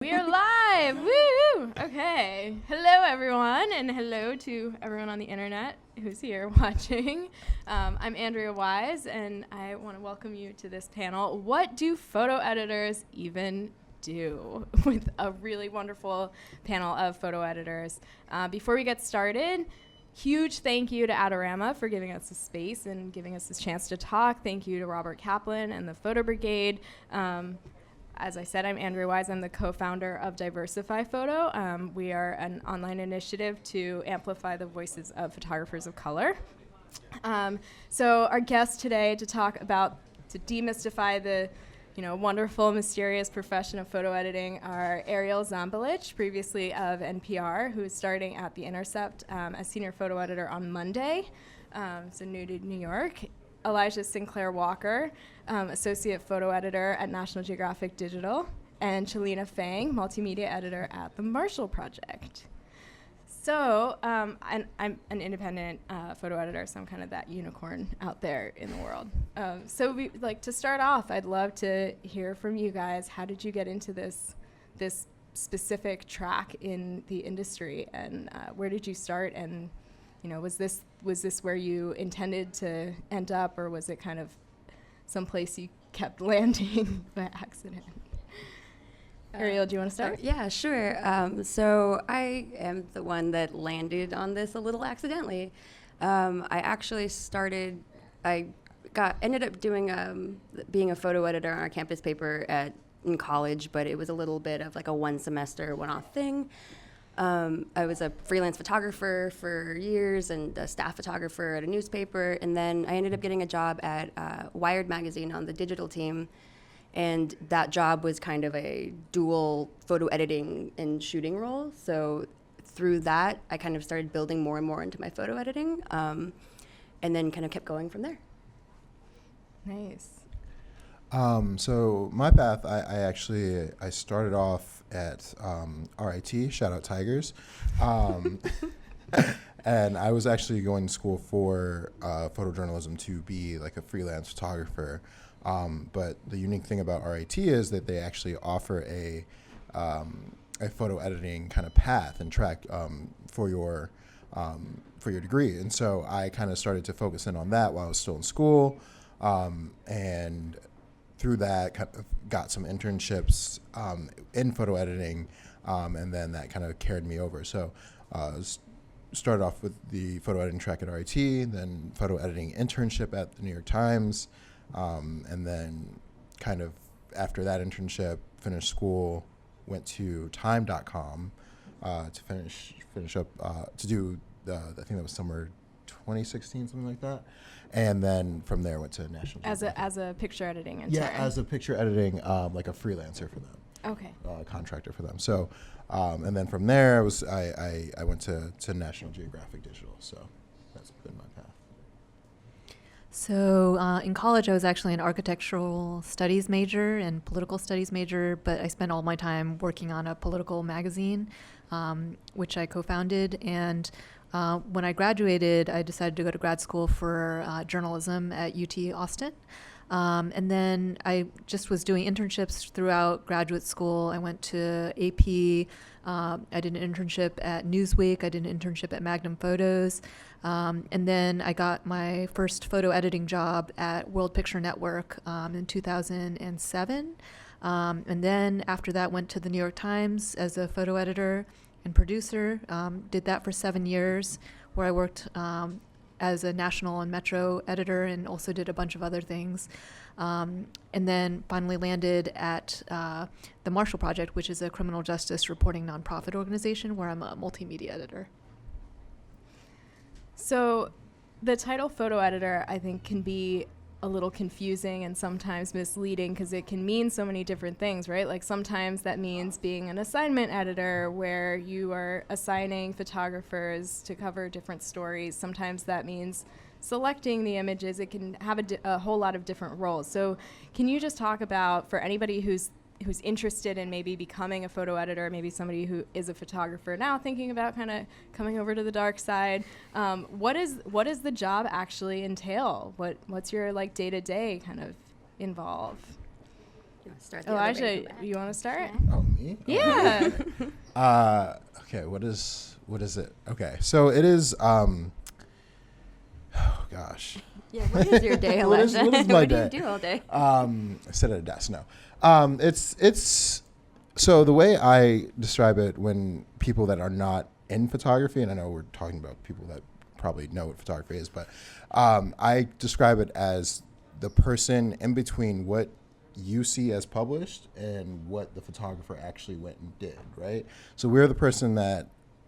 We are live! Woo! Okay. Hello, everyone, and hello to everyone on the internet who's here watching. I'm Andrea Wise, and I want to welcome you to this panel, What Do Photo Editors Even Do? With a really wonderful panel of photo editors. Before we get started, huge thank you to Adorama for giving us this space and giving us this chance to talk. Thank you to Robert Kaplan and the Photo Brigade. As I said, I'm Andrea Wise. I'm the co-founder of Diversify Photo. We are an online initiative to amplify the voices of photographers of color. So our guests today to demystify the wonderful, mysterious profession of photo editing are Ariel Zambelich, previously of NPR, who is starting at The Intercept as senior photo editor on Monday, so new to New York. Sinclair Walker, associate photo editor at National Geographic Digital, and Celina Fang, multimedia editor at the Marshall Project. So I'm an independent photo editor, so I'm kind of that unicorn out there in the world. To start off, I'd love to hear from you guys. How did you get into this specific track in the industry, and where did you start? And was this where you intended to end up, or was it kind of someplace you kept landing by accident? Ariel, do you want to start? Yeah, sure. So I am the one that landed on this a little accidentally. I actually ended up doing being a photo editor on our campus paper in college, but it was a little bit of like a one-off thing. I was a freelance photographer for years and a staff photographer at a newspaper, and then I ended up getting a job at Wired magazine on the digital team, and that job was kind of a dual photo editing and shooting role. So through that, I kind of started building more and more into my photo editing, and then kind of kept going from there. Nice. So my path, I started off at RIT, shout out Tigers, and I was actually going to school for photojournalism to be like a freelance photographer. But the unique thing about RIT is that they actually offer a photo editing kind of path and track for your degree. And so I kind of started to focus in on that while I was still in school, and through that, kind of got some internships in photo editing, and then that kind of carried me over. So started off with the photo editing track at RIT, then photo editing internship at the New York Times, and then kind of after that internship, finished school, went to time.com to finish up, to do, I think that was summer 2016, something like that. And then from there went to National Geographic. As a picture editing intern? Yeah, as a picture editing, like a freelancer for them. Okay. Contractor for them. So, and then from there, I went to National Geographic Digital. So that's been my path. So in college, I was actually an architectural studies major and political studies major, but I spent all my time working on a political magazine, which I co-founded. And when I graduated, I decided to go to grad school for journalism at UT Austin. And then I just was doing internships throughout graduate school. I went to AP. I did an internship at Newsweek. I did an internship at Magnum Photos. And then I got my first photo editing job at World Picture Network in 2007. And then after that, went to the New York Times as a photo editor and producer. Did that for 7 years, where I worked as a national and metro editor and also did a bunch of other things. And then finally landed at the Marshall Project, which is a criminal justice reporting nonprofit organization where I'm a multimedia editor. So the title photo editor, I think, can be a little confusing and sometimes misleading because it can mean so many different things, right? Like sometimes that means being an assignment editor where you are assigning photographers to cover different stories. Sometimes that means selecting the images. It can have a whole lot of different roles. So can you just talk about, for anybody who's interested in maybe becoming a photo editor, maybe somebody who is a photographer now thinking about kind of coming over to the dark side, what does the job actually entail? What's your like day-to-day kind of involve? Start the Oh, other way. actually, you want to start? Oh, me? Yeah. Okay, what is it? Okay, so it is, oh gosh. Yeah, what is your day, What is Elijah? my What do day? you do all day? I sit at a desk, no. It's so the way I describe it when people that are not in photography, and I know we're talking about people that probably know what photography is, but I describe it as the person in between what you see as published and what the photographer actually went and did, right? So we're the person that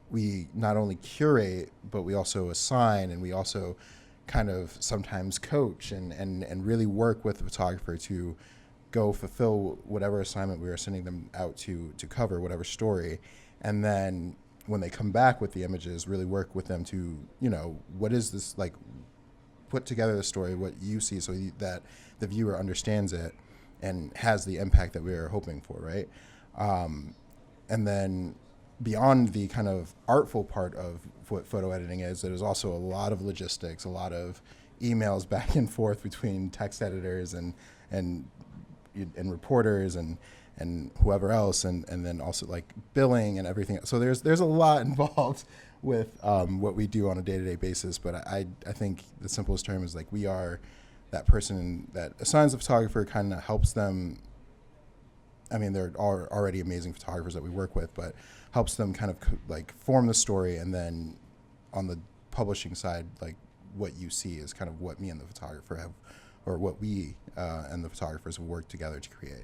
we not only curate, but we also assign, and we also kind of sometimes coach and really work with the photographer to go fulfill whatever assignment we are sending them out to cover, whatever story. And then when they come back with the images, really work with them to, what is this, like, put together the story, what you see, so that the viewer understands it and has the impact that we are hoping for, right? And then beyond the kind of artful part of what photo editing is, there's also a lot of logistics, a lot of emails back and forth between text editors and reporters and whoever else, and then also like billing and everything. So there's a lot involved with what we do on a day-to-day basis. But I think the simplest term is like we are that person that assigns the photographer, kind of helps them. I mean, there are already amazing photographers that we work with, but helps them kind of like form the story, and then on the publishing side, like what you see is kind of what me and the photographer have, or what we and the photographers have worked together to create.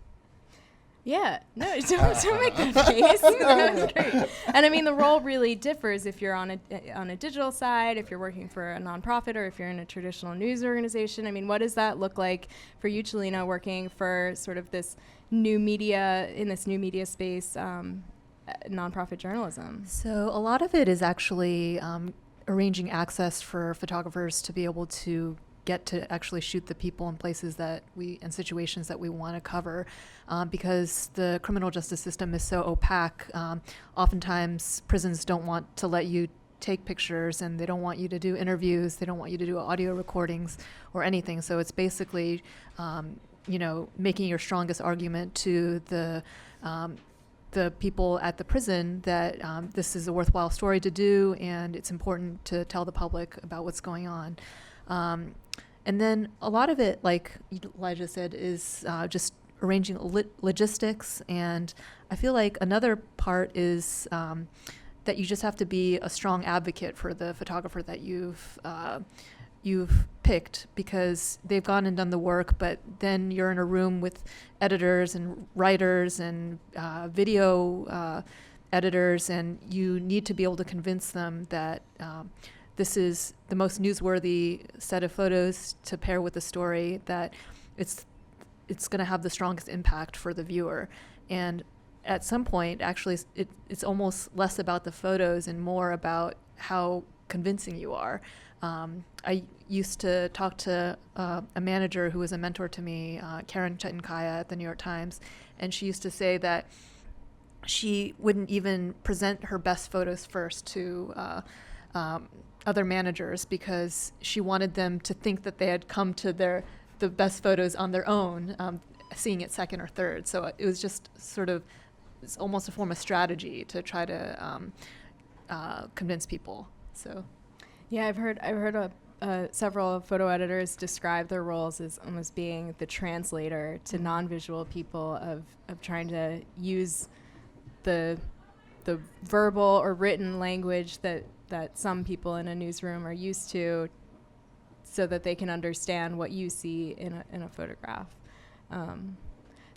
Yeah, no, don't make that face. That was great. And I mean, the role really differs if you're on a digital side, if you're working for a nonprofit, or if you're in a traditional news organization. I mean, what does that look like for you, Celina, working for sort of this new media, in this new media space, nonprofit journalism? So a lot of it is actually arranging access for photographers to be able to get to actually shoot the people in places that and situations that we want to cover, because the criminal justice system is so opaque. Oftentimes prisons don't want to let you take pictures, and they don't want you to do interviews, they don't want you to do audio recordings or anything. So it's basically making your strongest argument to the people at the prison that this is a worthwhile story to do, and it's important to tell the public about what's going on. And then a lot of it, like Elijah said, is just arranging logistics. And I feel like another part is that you just have to be a strong advocate for the photographer that you've picked, because they've gone and done the work, but then you're in a room with editors and writers and video editors, and you need to be able to convince them that this is the most newsworthy set of photos to pair with the story, that it's going to have the strongest impact for the viewer. And at some point, actually, it's almost less about the photos and more about how convincing you are. I used to talk to a manager who was a mentor to me, Karen Chetankaya at the New York Times, and she used to say that she wouldn't even present her best photos first to other managers, because she wanted them to think that they had come to the best photos on their own, seeing it second or third. So it was just sort of, it's almost a form of strategy to try to convince people. So, yeah, I've heard several photo editors describe their roles as almost being the translator to non-visual people of trying to use the verbal or written language that some people in a newsroom are used to, so that they can understand what you see in a photograph.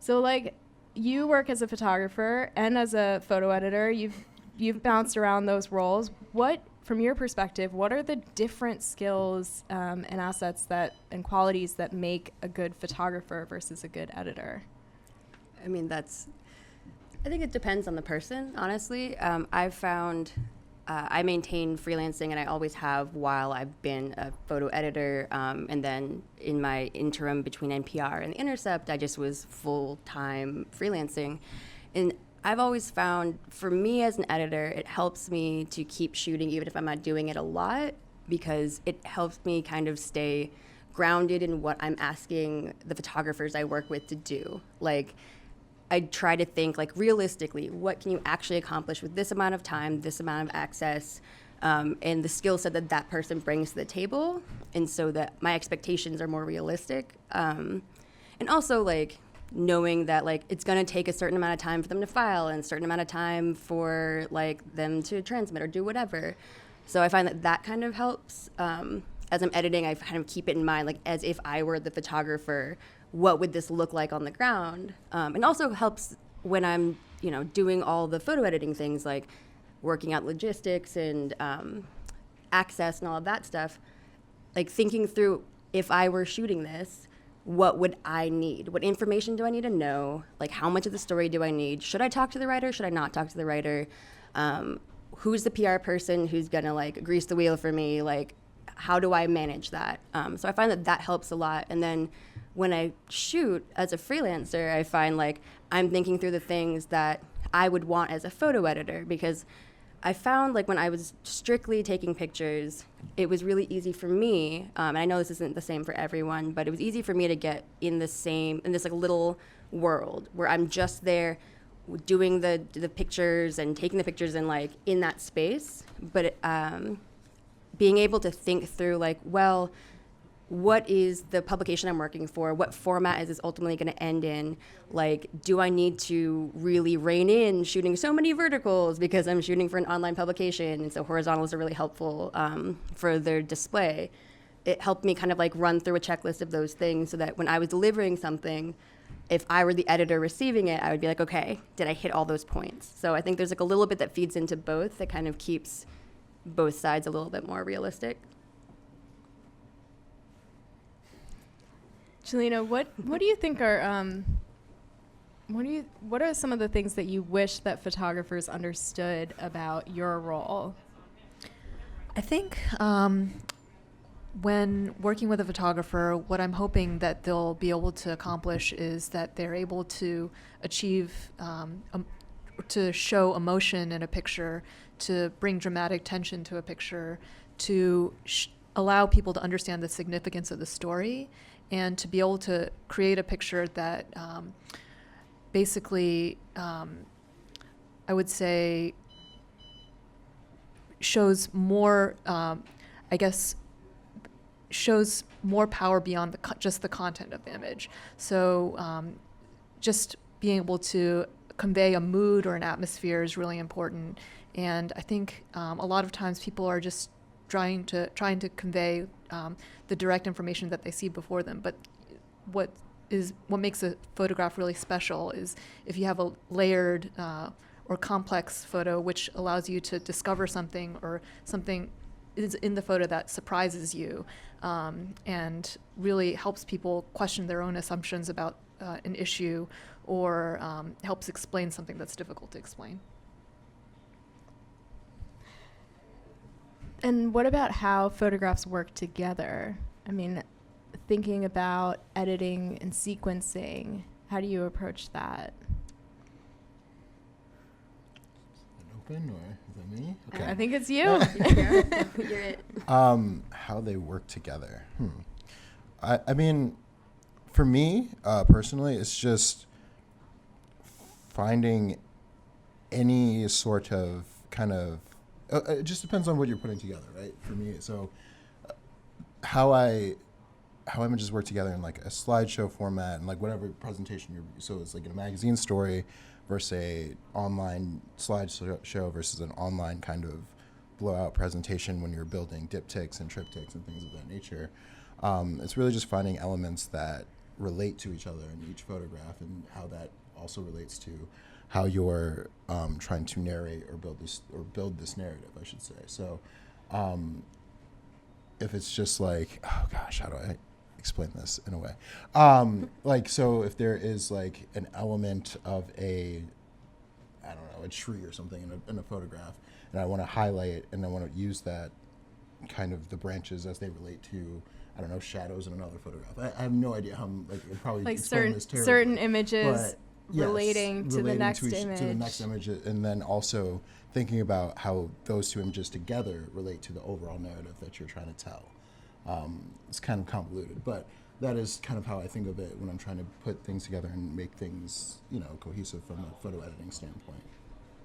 So like, you work as a photographer and as a photo editor. You've bounced around those roles. From your perspective, what are the different skills and assets and qualities that make a good photographer versus a good editor? I mean, I think it depends on the person, honestly. I've found I maintain freelancing, and I always have while I've been a photo editor. And then in my interim between NPR and The Intercept, I just was full-time freelancing. And I've always found, for me as an editor, it helps me to keep shooting even if I'm not doing it a lot, because it helps me kind of stay grounded in what I'm asking the photographers I work with to do. Like, I try to think like realistically, what can you actually accomplish with this amount of time, this amount of access, and the skill set that that person brings to the table, and so that my expectations are more realistic. And also like knowing that like it's gonna take a certain amount of time for them to file and a certain amount of time for like them to transmit or do whatever. So I find that that kind of helps. As I'm editing, I kind of keep it in mind, like as if I were the photographer, what would this look like on the ground? And also helps when I'm, doing all the photo editing things, like working out logistics and access and all of that stuff, like thinking through, if I were shooting this, what would I need? What information do I need to know? Like, how much of the story do I need? Should I talk to the writer? Should I not talk to the writer? Who's the PR person who's gonna like grease the wheel for me? Like, how do I manage that? So I find that that helps a lot. And then when I shoot as a freelancer, I find like I'm thinking through the things that I would want as a photo editor, because I found like when I was strictly taking pictures, it was really easy for me, and I know this isn't the same for everyone, but it was easy for me to get in this like little world where I'm just there doing the pictures and taking the pictures and like in that space. But being able to think through like, well, what is the publication I'm working for? What format is this ultimately going to end in? Like, do I need to really rein in shooting so many verticals because I'm shooting for an online publication? And so horizontals are really helpful for their display. It helped me kind of like run through a checklist of those things so that when I was delivering something, if I were the editor receiving it, I would be like, okay, did I hit all those points? So I think there's like a little bit that feeds into both that kind of keeps both sides a little bit more realistic. Celina, what do you think are what are some of the things that you wish that photographers understood about your role? I think when working with a photographer, what I'm hoping that they'll be able to accomplish is that they're able to achieve, to show emotion in a picture, to bring dramatic tension to a picture, to allow people to understand the significance of the story, and to be able to create a picture that basically, I would say, shows more, shows more power beyond just the content of the image. So just being able to convey a mood or an atmosphere is really important. And I think a lot of times people are just trying to convey the direct information that they see before them. But what makes a photograph really special is if you have a layered or complex photo, which allows you to discover something, or something is in the photo that surprises you, and really helps people question their own assumptions about an issue, or helps explain something that's difficult to explain. And what about how photographs work together? I mean, thinking about editing and sequencing, how do you approach that? Open, or is that me? Okay. I think it's you. You're it. How they work together. I mean, for me personally, it's just finding any sort of kind of. It just depends on what you're putting together, right? For me, so how images work together in like a slideshow format and like whatever presentation so it's like in a magazine story versus a online slideshow versus an online kind of blowout presentation when you're building diptychs and triptychs and things of that nature. It's really just finding elements that relate to each other in each photograph, and how that also relates to how you're trying to narrate or build this narrative, I should say. So if it's just like, oh gosh, how do I explain this in a way? Like, so if there is like an element of a tree or something in a photograph, and I want to highlight it, and I want to use that kind of the branches as they relate to, I don't know, shadows in another photograph. I have no idea how I'd probably like explain this terribly, certain images yes, relating to the next to image. To the next image, and then also thinking about how those two images together relate to the overall narrative that you're trying to tell. It's kind of convoluted, but that is kind of how I think of it when I'm trying to put things together and make things, cohesive from a photo editing standpoint.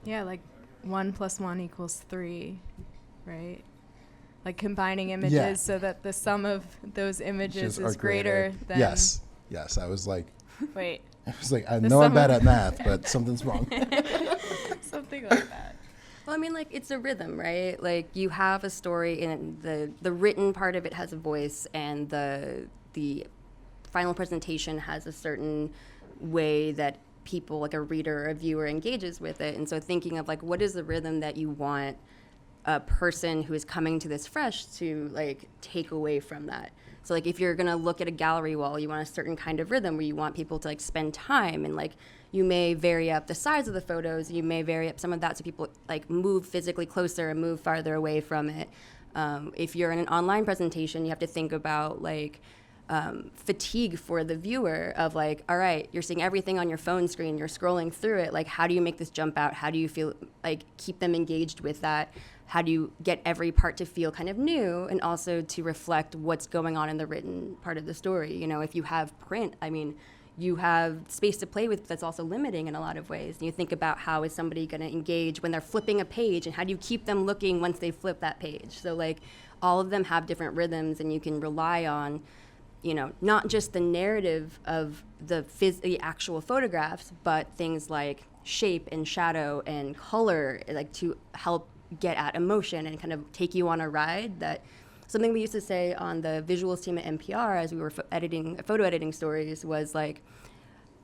Yeah, like 1 + 1 = 3, right? Like combining images so that the sum of those images is greater than... Yes, I was like... Wait. I was like, I know I'm bad at math, but something's wrong. Something like that. Well, I mean, like, it's a rhythm, right? Like, you have a story, and the written part of it has a voice, and the final presentation has a certain way that people, like a reader or a viewer, engages with it. And so thinking of, like, what is the rhythm that you want a person who is coming to this fresh to, like, take away from that? So, like, if you're going to look at a gallery wall, you want a certain kind of rhythm where you want people to, like, spend time, and, like, you may vary up the size of the photos, you may vary up some of that so people, like, move physically closer and move farther away from it. If you're in an online presentation, you have to think about, like, fatigue for the viewer of, like, all right, you're seeing everything on your phone screen, you're scrolling through it, like, how do you make this jump out? How do you feel, like, keep them engaged with that? How do you get every part to feel kind of new and also to reflect what's going on in the written part of the story? If you have print, I mean, you have space to play with, but that's also limiting in a lot of ways. And you think about how is somebody going to engage when they're flipping a page, and how do you keep them looking once they flip that page? So, like, all of them have different rhythms, and you can rely on, not just the narrative of the actual photographs, but things like shape and shadow and color, like, to help get at emotion and kind of take you on a ride. That something we used to say on the visuals team at NPR as we were photo editing stories was, like,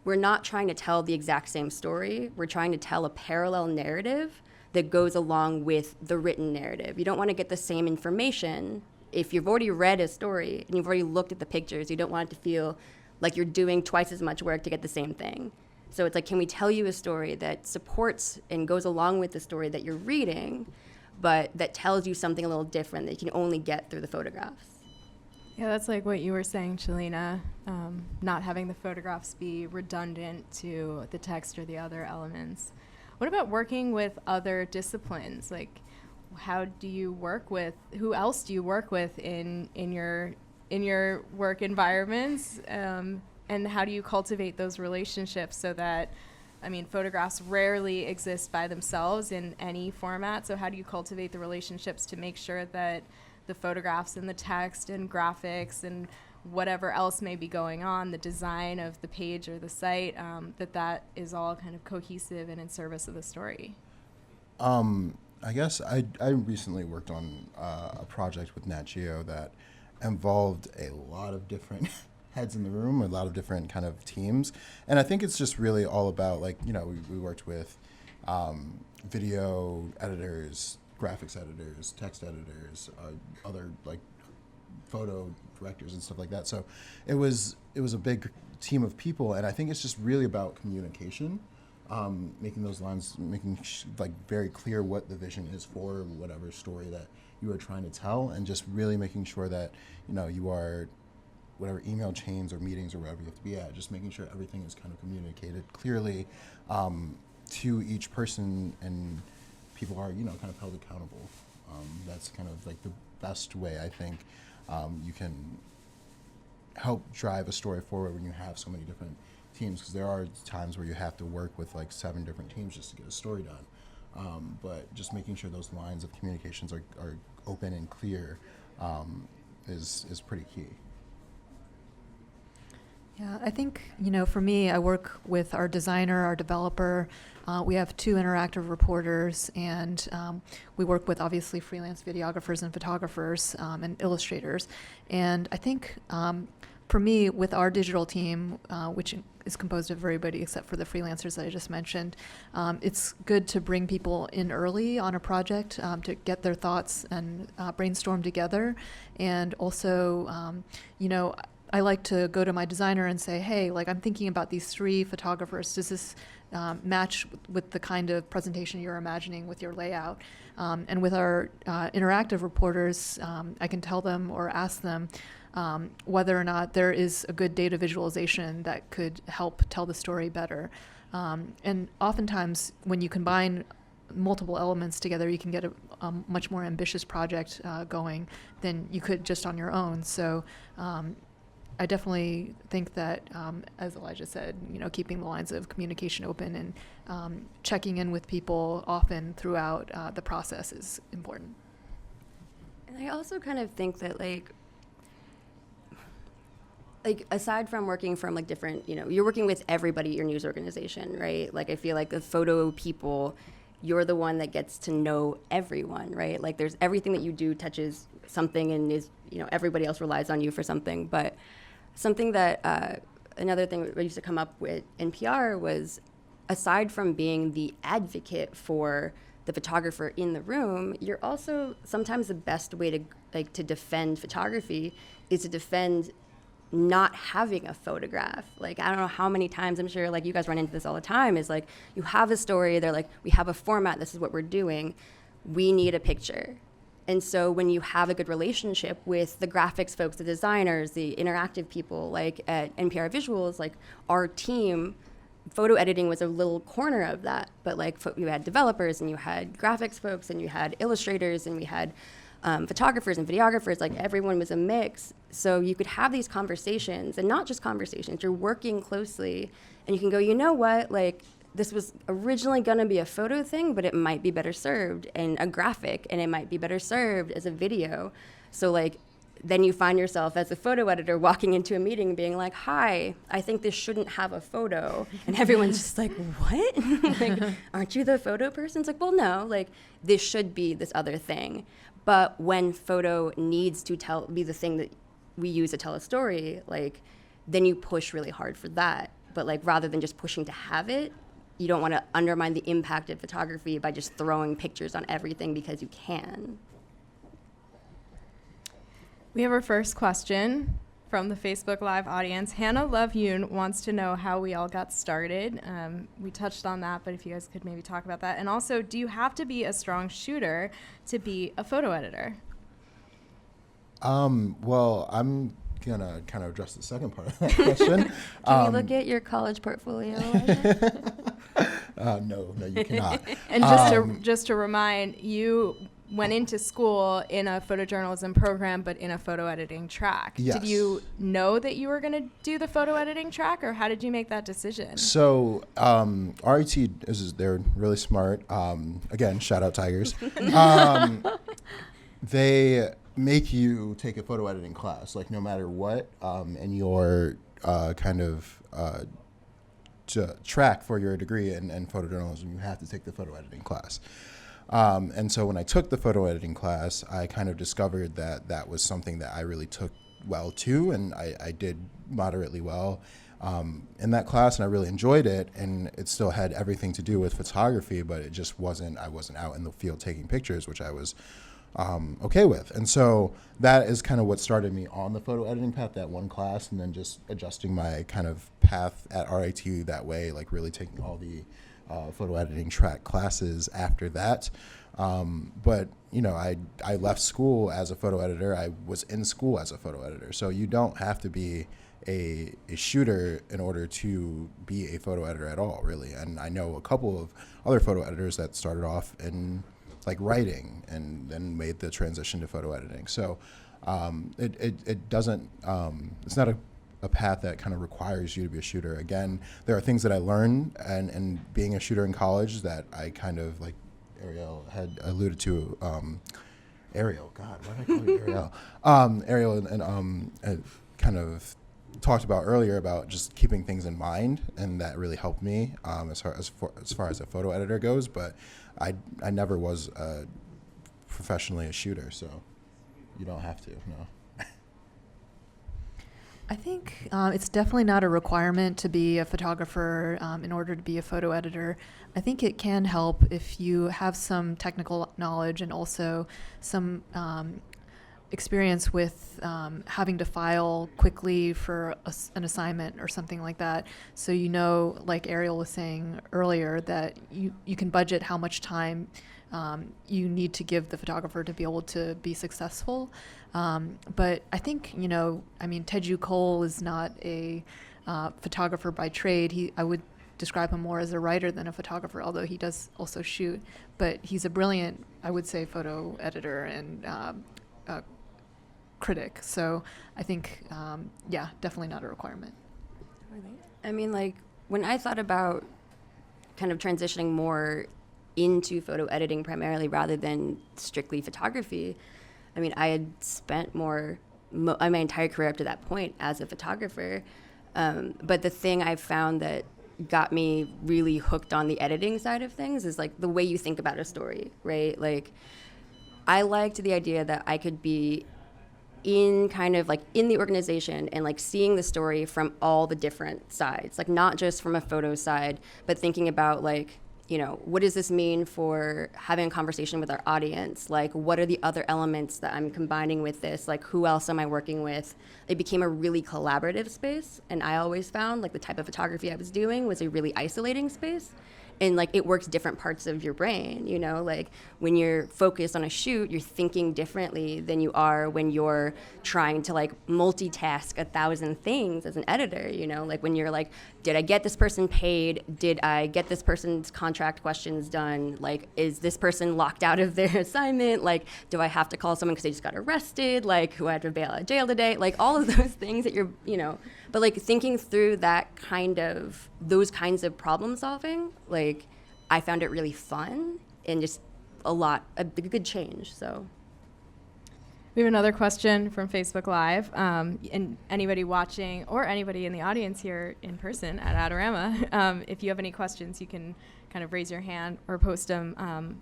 we're not trying to tell the exact same story. We're trying to tell a parallel narrative that goes along with the written narrative. You don't want to get the same information. If you've already read a story and you've already looked at the pictures, you don't want it to feel like you're doing twice as much work to get the same thing. So it's like, can we tell you a story that supports and goes along with the story that you're reading, but that tells you something a little different that you can only get through the photographs? Yeah, that's like what you were saying, Celina, not having the photographs be redundant to the text or the other elements. What about working with other disciplines? Like, how do you work with, who else do you work with in your work environments? And how do you cultivate those relationships so that, I mean, photographs rarely exist by themselves in any format. So how do you cultivate the relationships to make sure that the photographs and the text and graphics and whatever else may be going on, the design of the page or the site, that is all kind of cohesive and in service of the story? I guess I recently worked on a project with Nat Geo that involved a lot of different heads in the room, a lot of different kind of teams. And I think it's just really all about, like, we worked with video editors, graphics editors, text editors, other, like, photo directors and stuff like that. So it was a big team of people, and I think it's just really about communication, making those lines, making like very clear what the vision is for whatever story that you are trying to tell, and just really making sure that you are, whatever email chains or meetings or wherever you have to be at, just making sure everything is kind of communicated clearly to each person, and people are kind of held accountable. That's kind of like the best way, I think, you can help drive a story forward when you have so many different teams, because there are times where you have to work with like 7 different teams just to get a story done. But just making sure those lines of communications are open and clear is pretty key. Yeah, I think, for me, I work with our designer, our developer. We have 2 interactive reporters, and we work with, obviously, freelance videographers and photographers and illustrators. And I think, for me, with our digital team, which is composed of everybody except for the freelancers that I just mentioned, it's good to bring people in early on a project to get their thoughts and brainstorm together. And also, I like to go to my designer and say, hey, like, I'm thinking about these 3 photographers. Does this match with the kind of presentation you're imagining with your layout? And with our interactive reporters, I can tell them or ask them whether or not there is a good data visualization that could help tell the story better. And oftentimes, when you combine multiple elements together, you can get a much more ambitious project going than you could just on your own. So I definitely think that, as Elijah said, keeping the lines of communication open and checking in with people often throughout the process is important. And I also kind of think that like aside from working from like different, you're working with everybody at your news organization, right? Like I feel like the photo people, you're the one that gets to know everyone, right? Like there's everything that you do touches something and is, everybody else relies on you for something. But something that, another thing that used to come up with NPR was, aside from being the advocate for the photographer in the room, you're also sometimes the best way to defend photography is to defend not having a photograph. Like, I don't know how many times, I'm sure like you guys run into this all the time, is like you have a story, they're like, we have a format, this is what we're doing, we need a picture. And so when you have a good relationship with the graphics folks, the designers, the interactive people, like at NPR Visuals, like our team, photo editing was a little corner of that. But like you had developers and you had graphics folks and you had illustrators and we had photographers and videographers, like everyone was a mix. So you could have these conversations, and not just conversations, you're working closely and you can go, you know what, like this was originally gonna be a photo thing, but it might be better served in a graphic, and it might be better served as a video. So like, then you find yourself as a photo editor walking into a meeting being like, hi, I think this shouldn't have a photo. And everyone's just like, what? Like, aren't you the photo person? It's like, well, no, like this should be this other thing. But when photo needs to be the thing that we use to tell a story, like then you push really hard for that. But like rather than just pushing to have it, you don't want to undermine the impact of photography by just throwing pictures on everything because you can. We have our first question from the Facebook Live audience. Hannah Love Yoon wants to know how we all got started. We touched on that, but if you guys could maybe talk about that. And also, do you have to be a strong shooter to be a photo editor? Well, I'm gonna kind of address the second part of that question. Can we look at your college portfolio? No, you cannot. And just to remind, you went into school in a photojournalism program, but in a photo editing track. Yes. Did you know that you were going to do the photo editing track, or how did you make that decision? So RIT they're really smart. Again, shout out Tigers. They make you take a photo editing class, like no matter what, and your kind of track for your degree in photojournalism, you have to take the photo editing class. And so when I took the photo editing class, I kind of discovered that that was something that I really took well to, and I did moderately well in that class, and I really enjoyed it, and it still had everything to do with photography, but it just wasn't, I wasn't out in the field taking pictures, which I was okay with. And so that is kind of what started me on the photo editing path, that one class, and then just adjusting my kind of path at RIT that way, like really taking all the photo editing track classes after that. But, you know, I left school as a photo editor. I was in school as a photo editor. So you don't have to be a shooter in order to be a photo editor at all, really. And I know a couple of other photo editors that started off in like writing and then made the transition to photo editing. So it doesn't, it's not a path that kind of requires you to be a shooter. Again, there are things that I learned and being a shooter in college that I kind of, like Ariel had alluded to, Ariel, God, why did I call you Ariel? Ariel and kind of talked about earlier about just keeping things in mind, and that really helped me as far as a photo editor goes, but I never was professionally a shooter, so you don't have to, no. I think it's definitely not a requirement to be a photographer in order to be a photo editor. I think it can help if you have some technical knowledge and also some experience with having to file quickly for an assignment or something like that. So you know, like Ariel was saying earlier, that you can budget how much time you need to give the photographer to be able to be successful. But I think, you know, I mean, Teju Cole is not a photographer by trade. I would describe him more as a writer than a photographer, although he does also shoot. But he's a brilliant, I would say, photo editor and critic. So I think, definitely not a requirement. I mean, like, when I thought about kind of transitioning more into photo editing primarily rather than strictly photography, I mean, I had spent my entire career up to that point as a photographer. But the thing I found that got me really hooked on the editing side of things is like the way you think about a story, right? Like, I liked the idea that I could be in the organization and like seeing the story from all the different sides, like not just from a photo side, but thinking about like, you know, what does this mean for having a conversation with our audience? Like, what are the other elements that I'm combining with this? Like, who else am I working with? It became a really collaborative space. And I always found like the type of photography I was doing was a really isolating space. And like it works different parts of your brain, you know, like when you're focused on a shoot, you're thinking differently than you are when you're trying to like multitask 1,000 things as an editor, you know, like when you're like, did I get this person paid? Did I get this person's contract questions done? Like, is this person locked out of their assignment? Like, do I have to call someone because they just got arrested? Like, who had to bail out of jail today? Like all of those things that you're, you know, but like thinking through those kinds of problem solving, like I found it really fun and just a good change. So We have another question from Facebook Live. And anybody watching or anybody in the audience here in person at Adorama, if you have any questions, you can kind of raise your hand or post them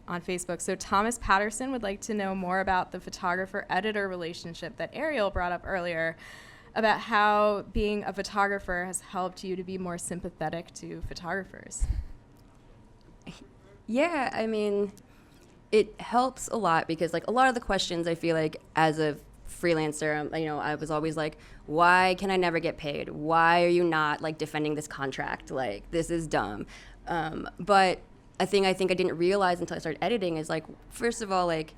on Facebook. So Thomas Patterson would like to know more about the photographer-editor relationship that Ariel brought up earlier, about how being a photographer has helped you to be more sympathetic to photographers. Yeah, I mean, it helps a lot because like a lot of the questions I feel like as a freelancer, you know, I was always like, why can I never get paid? Why are you not like defending this contract? Like, this is dumb. But a thing I think I didn't realize until I started editing is like, first of all, like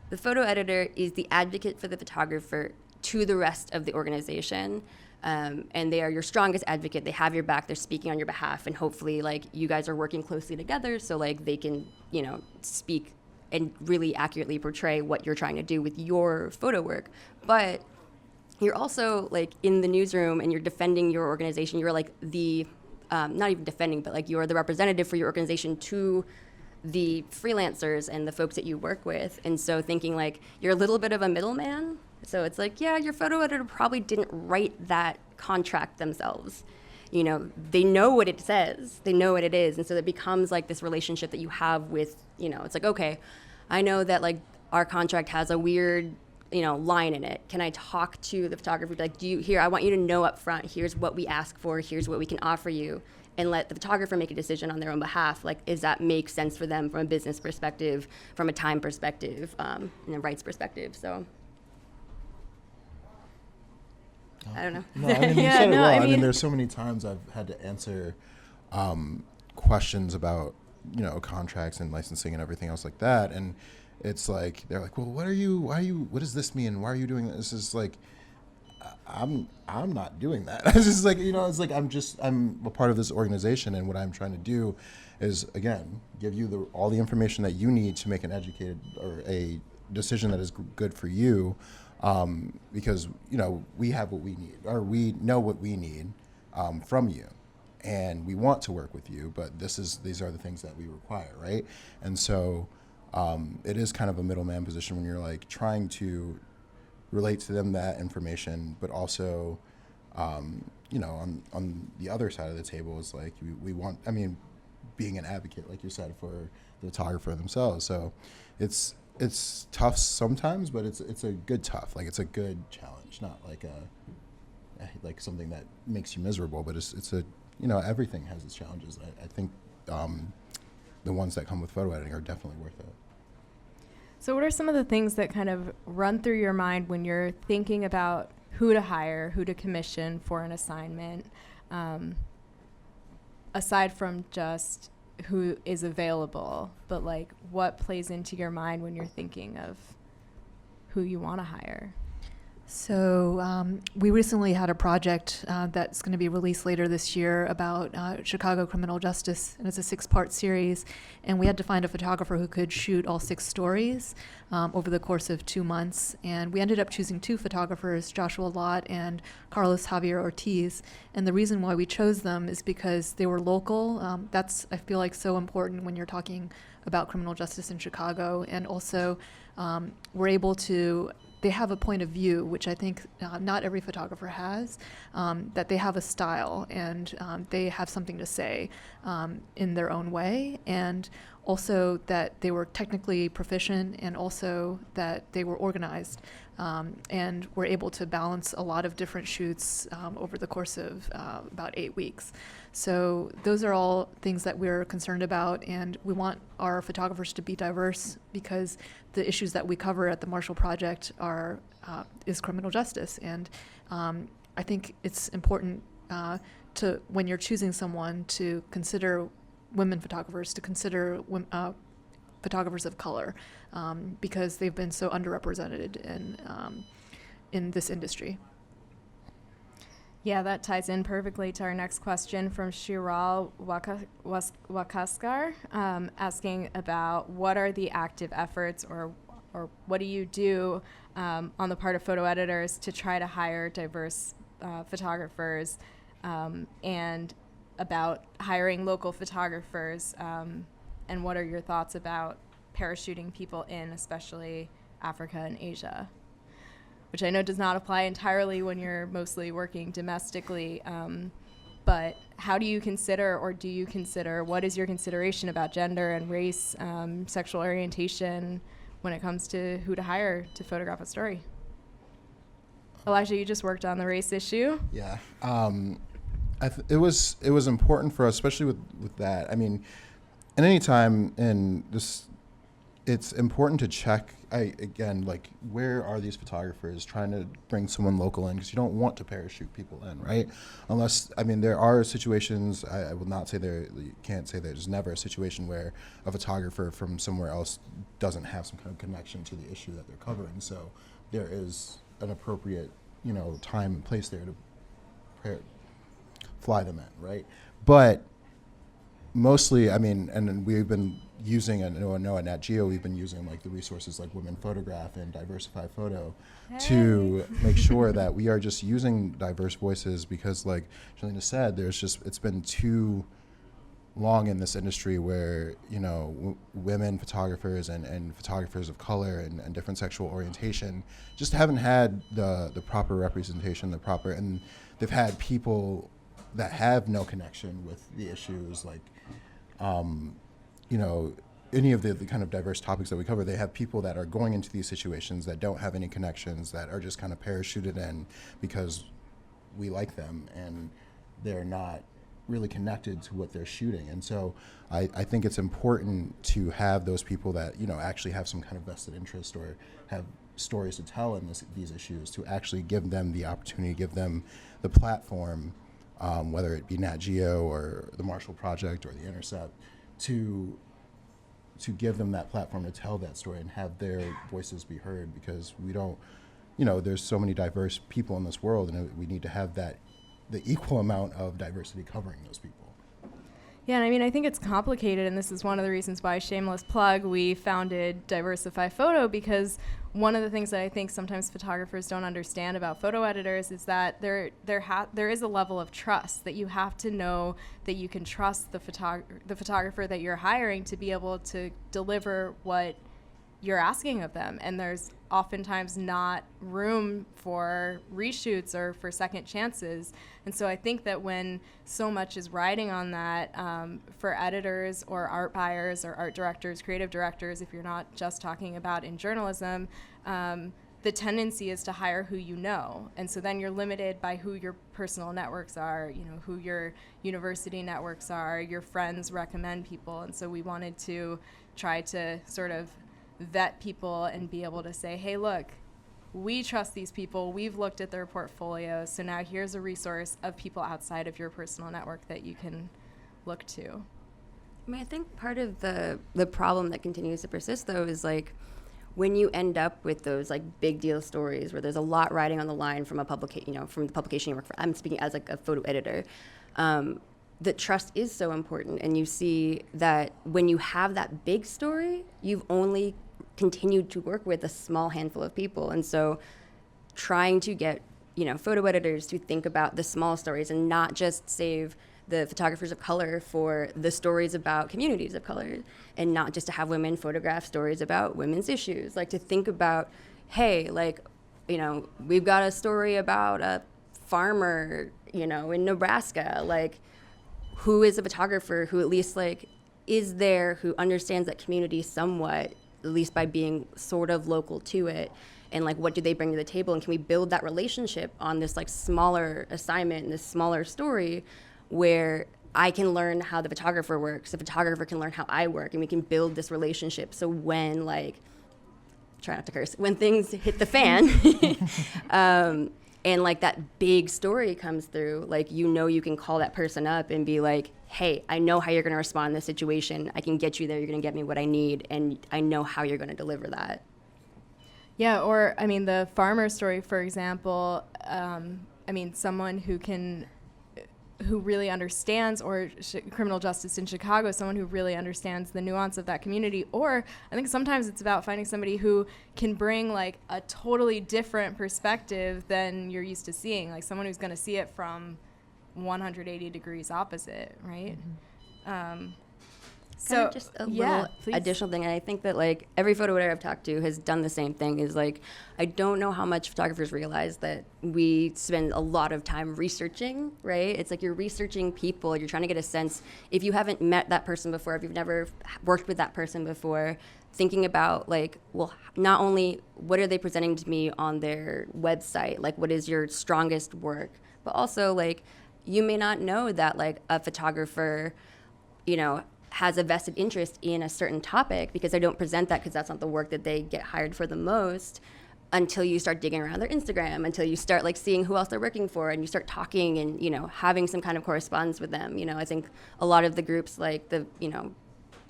the photo editor is the advocate for the photographer to the rest of the organization. And they are your strongest advocate. They have your back. They're speaking on your behalf. And hopefully, like, you guys are working closely together so, like, they can, you know, speak and really accurately portray what you're trying to do with your photo work. But you're also, like, in the newsroom and you're defending your organization. You're, like, not even defending, but, like, you're the representative for your organization to the freelancers and the folks that you work with. And so thinking, like, you're a little bit of a middleman. So it's like, yeah, your photo editor probably didn't write that contract themselves. You know, they know what it says, they know what it is. And so it becomes like this relationship that you have with, you know, it's like, okay, I know that like our contract has a weird, you know, line in it. Can I talk to the photographer? Like, I want you to know up front, here's what we ask for, here's what we can offer you, and let the photographer make a decision on their own behalf. Like, does that make sense for them from a business perspective, from a time perspective, and a rights perspective? So. I don't know. No, I mean, you said it well. I mean, there's so many times I've had to answer questions about, you know, contracts and licensing and everything else like that. And it's like, they're like, well, what does this mean? Why are you doing this? It's like, I'm not doing that. It's just like, you know, it's like, I'm a part of this organization. And what I'm trying to do is, again, give you all the information that you need to make an educated or a decision that is good for you. Because, you know, we have what we need, or we know what we need from you, and we want to work with you, but these are the things that we require, right? And so it is kind of a middleman position when you're like trying to relate to them that information, but also, you know, on the other side of the table is like we want, I mean, being an advocate, like you said, for the photographer themselves. So it's tough sometimes, but it's a good tough. Like, it's a good challenge, not like like something that makes you miserable. But it's a, you know, everything has its challenges. I think the ones that come with photo editing are definitely worth it. So what are some of the things that kind of run through your mind when you're thinking about who to hire, who to commission for an assignment, aside from just who is available, but like what plays into your mind when you're thinking of who you want to hire? So we recently had a project that's going to be released later this year about Chicago criminal justice, and it's a 6-part series. And we had to find a photographer who could shoot all 6 stories over the course of 2 months. And we ended up choosing 2 photographers, Joshua Lott and Carlos Javier Ortiz. And the reason why we chose them is because they were local. That's, I feel like, so important when you're talking about criminal justice in Chicago. And also, we're able to they have a point of view, which I think not every photographer has, that they have a style and they have something to say in their own way, and also that they were technically proficient, and also that they were organized and were able to balance a lot of different shoots over the course of about 8 weeks. So those are all things that we're concerned about, and we want our photographers to be diverse because the issues that we cover at the Marshall Project is criminal justice. And I think it's important to, when you're choosing someone, to consider women photographers, to consider photographers of color, because they've been so underrepresented in this industry. Yeah, that ties in perfectly to our next question from Shiral Wakaskar, asking about what are the active efforts or what do you do on the part of photo editors to try to hire diverse photographers, and about hiring local photographers, and what are your thoughts about parachuting people in, especially Africa and Asia? Which I know does not apply entirely when you're mostly working domestically, but how do you consider, or do you consider, what is your consideration about gender and race, sexual orientation, when it comes to who to hire to photograph a story? Elijah, you just worked on the race issue. Yeah, it was important for us, especially with that. I mean, at any time in this, it's important to check, like, where are these photographers trying to bring someone local in, because you don't want to parachute people in, right? Unless, I mean, there are situations, I will not say you can't say there's never a situation where a photographer from somewhere else doesn't have some kind of connection to the issue that they're covering. So there is an appropriate, time and place there to fly them in, right? But mostly, I mean, and we've been using, I know at Nat Geo, we've been using like the resources like Women Photograph and Diversify Photo to make sure that we are just using diverse voices, because like Celina said, it's been too long in this industry where, women photographers and photographers of color and different sexual orientation just haven't had the proper representation, and they've had people that have no connection with the issues, like, any of the kind of diverse topics that we cover. They have people that are going into these situations that don't have any connections, that are just kind of parachuted in because we like them, and they're not really connected to what they're shooting. And so I think it's important to have those people that, actually have some kind of vested interest or have stories to tell in these issues, to actually give them the opportunity, give them the platform, whether it be Nat Geo or the Marshall Project or the Intercept, to give them that platform to tell that story and have their voices be heard, because we don't, there's so many diverse people in this world, and we need to have the equal amount of diversity covering those people. Yeah, and I mean, I think it's complicated, and this is one of the reasons why, shameless plug, we founded Diversify Photo, because one of the things that I think sometimes photographers don't understand about photo editors is that there is a level of trust, that you have to know that you can trust the photographer that you're hiring to be able to deliver what you're asking of them. And there's oftentimes not room for reshoots or for second chances. And so I think that when so much is riding on that, for editors or art buyers or art directors, creative directors, if you're not just talking about in journalism, the tendency is to hire who you know. And so then you're limited by who your personal networks are, who your university networks are, your friends recommend people. And so we wanted to try to sort of vet people and be able to say, hey, look, we trust these people, we've looked at their portfolios, so now here's a resource of people outside of your personal network that you can look to. I mean, I think part of the problem that continues to persist, though, is like, when you end up with those like big deal stories where there's a lot riding on the line from a publication, from the publication you work for, I'm speaking as like a photo editor, the trust is so important. And you see that when you have that big story, you've only continued to work with a small handful of people. And so trying to get, photo editors to think about the small stories and not just save the photographers of color for the stories about communities of color, and not just to have women photograph stories about women's issues. Like to think about, hey, like, we've got a story about a farmer, in Nebraska, like who is a photographer who at least like is there, who understands that community somewhat, at least by being sort of local to it, and like what do they bring to the table, and can we build that relationship on this like smaller assignment and this smaller story where I can learn how the photographer works, the photographer can learn how I work, and we can build this relationship. So when like, try not to curse, when things hit the fan, and like that big story comes through, like, you can call that person up and be like, hey, I know how you're going to respond in this situation. I can get you there. You're going to get me what I need. And I know how you're going to deliver that. Yeah. Or, the farmer story, for example, someone who really understands, or criminal justice in Chicago, someone who really understands the nuance of that community. Or I think sometimes it's about finding somebody who can bring like a totally different perspective than you're used to seeing, like someone who's going to see it from 180 degrees opposite, right? Mm-hmm. So just a little additional thing, and I think that like every photo editor I've talked to has done the same thing, is like, I don't know how much photographers realize that we spend a lot of time researching, right? It's like you're researching people, you're trying to get a sense, if you haven't met that person before, if you've never worked with that person before, thinking about like, well, not only what are they presenting to me on their website, like what is your strongest work, but also like, you may not know that like a photographer, has a vested interest in a certain topic, because they don't present that because that's not the work that they get hired for the most, until you start digging around their Instagram, until you start like seeing who else they're working for, and you start talking and, having some kind of correspondence with them. I think a lot of the groups like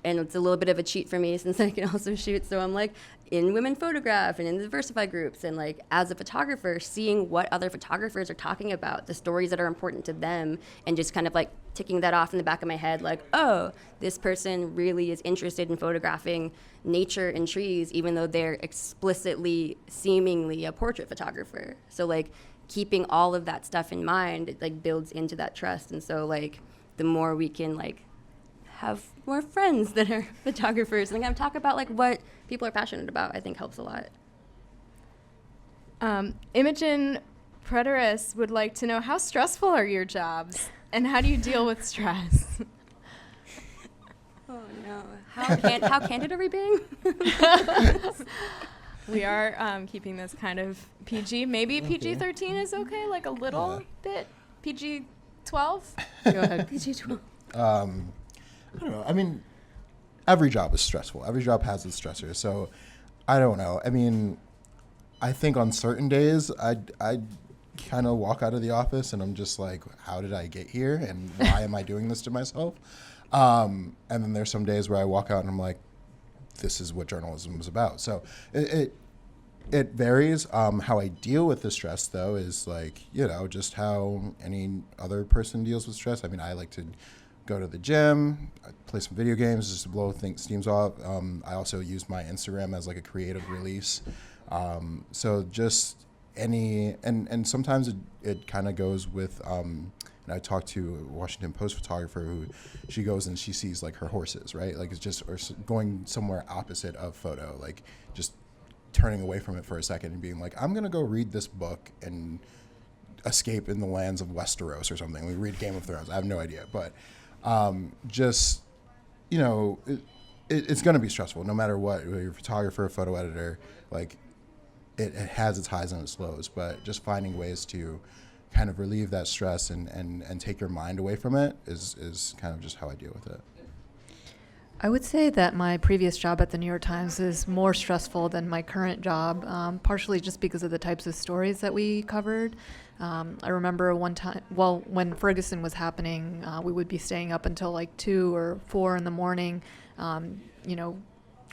and it's a little bit of a cheat for me since I can also shoot. So I'm like in Women Photograph and in the Diversify groups, and like as a photographer, seeing what other photographers are talking about, the stories that are important to them, and just kind of like ticking that off in the back of my head, like, oh, this person really is interested in photographing nature and trees, even though they're explicitly, seemingly a portrait photographer. So like keeping all of that stuff in mind, it like builds into that trust. And so like the more we can like have more friends that are photographers and kind of talk about like what people are passionate about, I think helps a lot. Imogen Preteris would like to know, how stressful are your jobs and how do you deal with stress? Oh no, how candid are we being? We are keeping this kind of PG. Maybe okay. PG-13 is okay, like a little bit. PG-12? Go ahead. PG-12. I don't know. Every job is stressful. Every job has its stressors. So I don't know. I think on certain days I kind of walk out of the office and I'm just like, how did I get here? And why am I doing this to myself? And then there's some days where I walk out and I'm like, this is what journalism is about. So it varies. How I deal with the stress, though, is like, just how any other person deals with stress. I like to go to the gym, I play some video games just to blow steams off. I also use my Instagram as like a creative release. So just and sometimes it kind of goes with, and I talked to a Washington Post photographer who she goes and she sees like her horses, right? Like it's just, or going somewhere opposite of photo, like just turning away from it for a second and being like, I'm going to go read this book and escape in the lands of Westeros or something. We read Game of Thrones. I have no idea. But it's going to be stressful no matter what. Whether you're a photographer, a photo editor, like it has its highs and its lows. But just finding ways to kind of relieve that stress and take your mind away from it is kind of just how I deal with it. I would say that my previous job at the New York Times is more stressful than my current job, partially just because of the types of stories that we covered. I remember one time, when Ferguson was happening, we would be staying up until like 2 or 4 in the morning,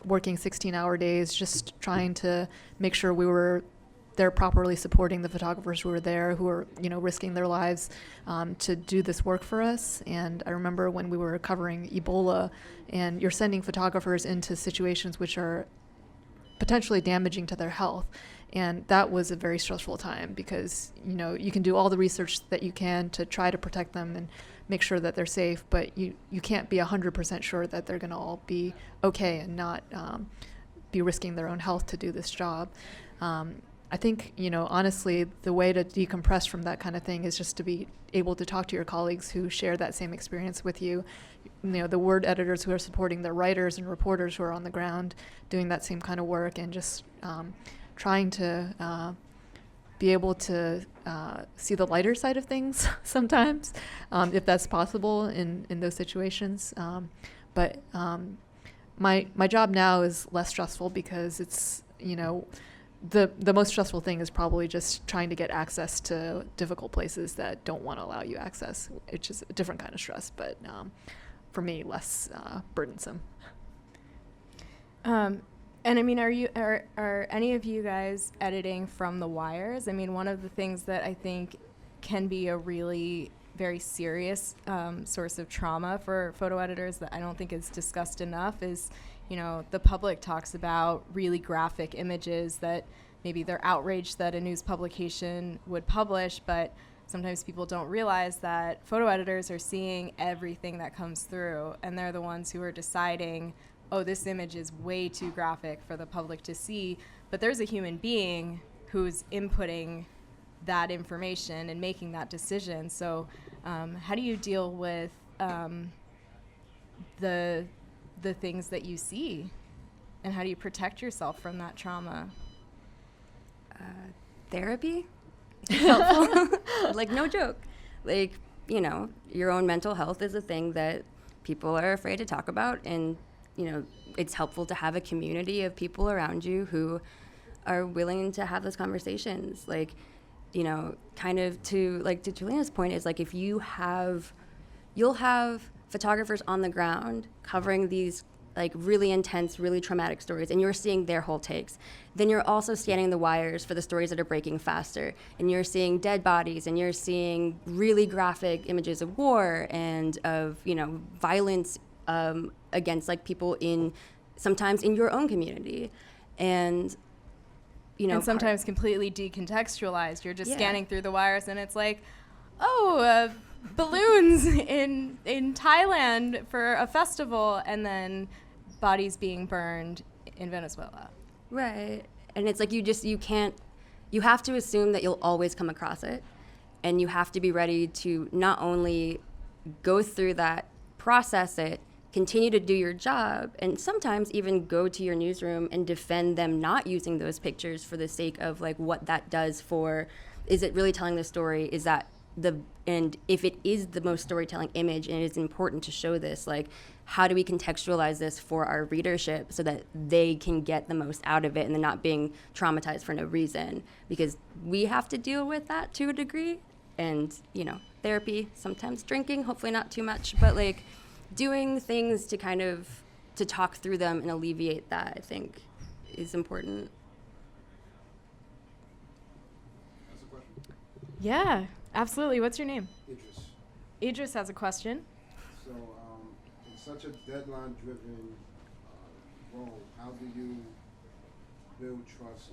working 16-hour days, just trying to make sure we were there properly supporting the photographers who were there, who were, risking their lives to do this work for us. And I remember when we were covering Ebola, and you're sending photographers into situations which are potentially damaging to their health. And that was a very stressful time because, you can do all the research that you can to try to protect them and make sure that they're safe, but you can't be 100% sure that they're going to all be okay and not be risking their own health to do this job. I think, honestly, the way to decompress from that kind of thing is just to be able to talk to your colleagues who share that same experience with you. The word editors who are supporting the writers and reporters who are on the ground doing that same kind of work, and just trying to be able to see the lighter side of things sometimes, if that's possible in those situations. But my job now is less stressful because it's, the most stressful thing is probably just trying to get access to difficult places that don't want to allow you access, which is a different kind of stress, but for me, less burdensome. And I mean, are any of you guys editing from the wires? I mean, one of the things that I think can be a really very serious source of trauma for photo editors that I don't think is discussed enough is, the public talks about really graphic images that maybe they're outraged that a news publication would publish, but sometimes people don't realize that photo editors are seeing everything that comes through, and they're the ones who are deciding, oh, this image is way too graphic for the public to see, but there's a human being who's inputting that information and making that decision. So how do you deal with the things that you see, and how do you protect yourself from that trauma? Therapy is helpful. Like, no joke. Like, your own mental health is a thing that people are afraid to talk about, and it's helpful to have a community of people around you who are willing to have those conversations. Like, kind of to Celina's point is, like, if you'll have photographers on the ground covering these like really intense, really traumatic stories, and you're seeing their whole takes. Then you're also scanning the wires for the stories that are breaking faster, and you're seeing dead bodies, and you're seeing really graphic images of war and of violence against like people sometimes in your own community, and and sometimes completely decontextualized. You're just Yeah. scanning through the wires, and it's like, oh, balloons in Thailand for a festival, and then bodies being burned in Venezuela. Right. And it's like you have to assume that you'll always come across it, and you have to be ready to not only go through that, process it, continue to do your job, and sometimes even go to your newsroom and defend them not using those pictures for the sake of like what that does for, is it really telling the story? Is that and if it is the most storytelling image and it is important to show this, like, how do we contextualize this for our readership so that they can get the most out of it and they're not being traumatized for no reason? Because we have to deal with that to a degree. And, therapy, sometimes drinking, hopefully not too much, but like doing things to kind of to talk through them and alleviate that, I think, is important. That's a question. Yeah, absolutely. What's your name? Idris. Idris has a question. So, in such a deadline-driven role, how do you build trust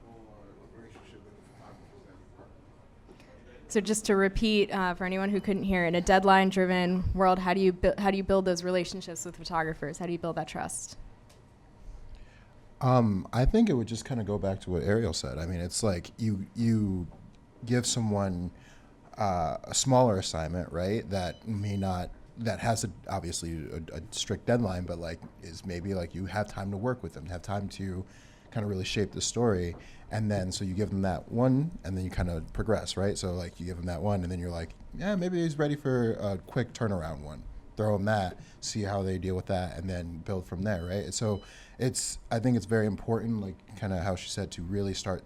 or a relationship with the photographers that you work with? So just to repeat for anyone who couldn't hear, in a deadline-driven world, how do you build those relationships with photographers? How do you build that trust? I think it would just kind of go back to what Ariel said. I mean, it's like you give someone a smaller assignment, right? That has obviously a strict deadline, but like is maybe like you have time to work with them, have time to kind of really shape the story, and then so you give them that one, and then you kind of progress, right? So like you give them that one, and then you're like, yeah, maybe he's ready for a quick turnaround one. Throw them that, see how they deal with that, and then build from there, right? So I think it's very important, like kind of how she said, to really start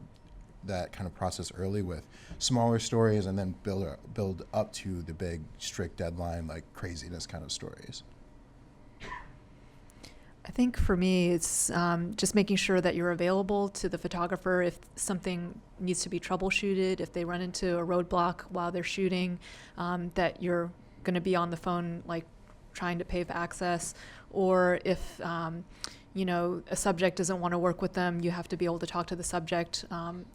that kind of process early with smaller stories, and then build up to the big strict deadline, like craziness kind of stories. I think for me, it's just making sure that you're available to the photographer if something needs to be troubleshooted, if they run into a roadblock while they're shooting, that you're going to be on the phone, like trying to pave access, or if a subject doesn't want to work with them, you have to be able to talk to the subject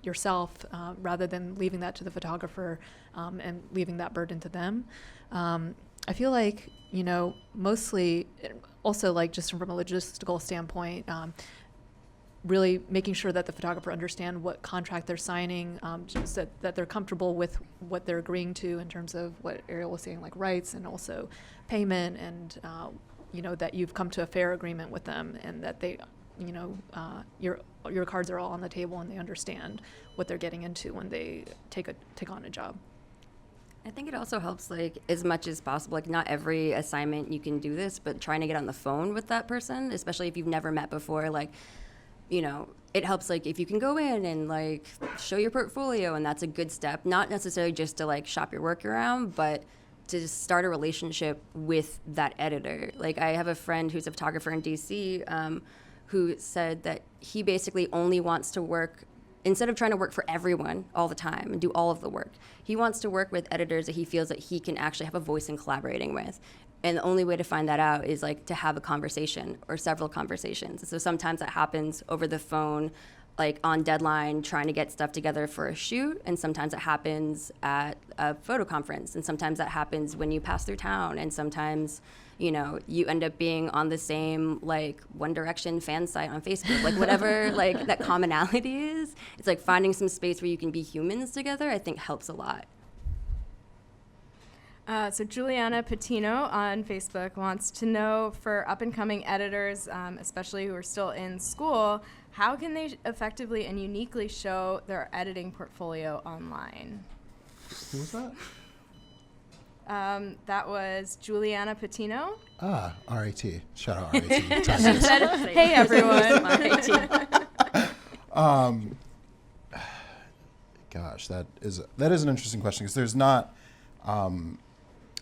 yourself rather than leaving that to the photographer and leaving that burden to them. I feel like, mostly also like just from a logistical standpoint, really making sure that the photographer understand what contract they're signing, just that they're comfortable with what they're agreeing to in terms of what Ariel was saying, like rights and also payment, and that you've come to a fair agreement with them, and that they, your cards are all on the table and they understand what they're getting into when they take on a job. I think it also helps, like, as much as possible, like, not every assignment you can do this, but trying to get on the phone with that person, especially if you've never met before, like, it helps, like, if you can go in and, like, show your portfolio, and that's a good step, not necessarily just to, like, shop your work around, but to start a relationship with that editor. Like, I have a friend who's a photographer in DC who said that he basically only wants to work, instead of trying to work for everyone all the time and do all of the work, he wants to work with editors that he feels that he can actually have a voice in collaborating with. And the only way to find that out is, like, to have a conversation or several conversations. So sometimes that happens over the phone, like on deadline, trying to get stuff together for a shoot. And sometimes it happens at a photo conference. And sometimes that happens when you pass through town. And sometimes, you end up being on the same, like, One Direction fan site on Facebook, like, whatever, like, that commonality is. It's like finding some space where you can be humans together, I think helps a lot. So Juliana Patino on Facebook wants to know, for up-and-coming editors, especially who are still in school, how can they effectively and uniquely show their editing portfolio online? Who was that? That was Juliana Patino. RAT. Shout out RAT. Hey, everyone. Gosh, that is an interesting question, because there's not.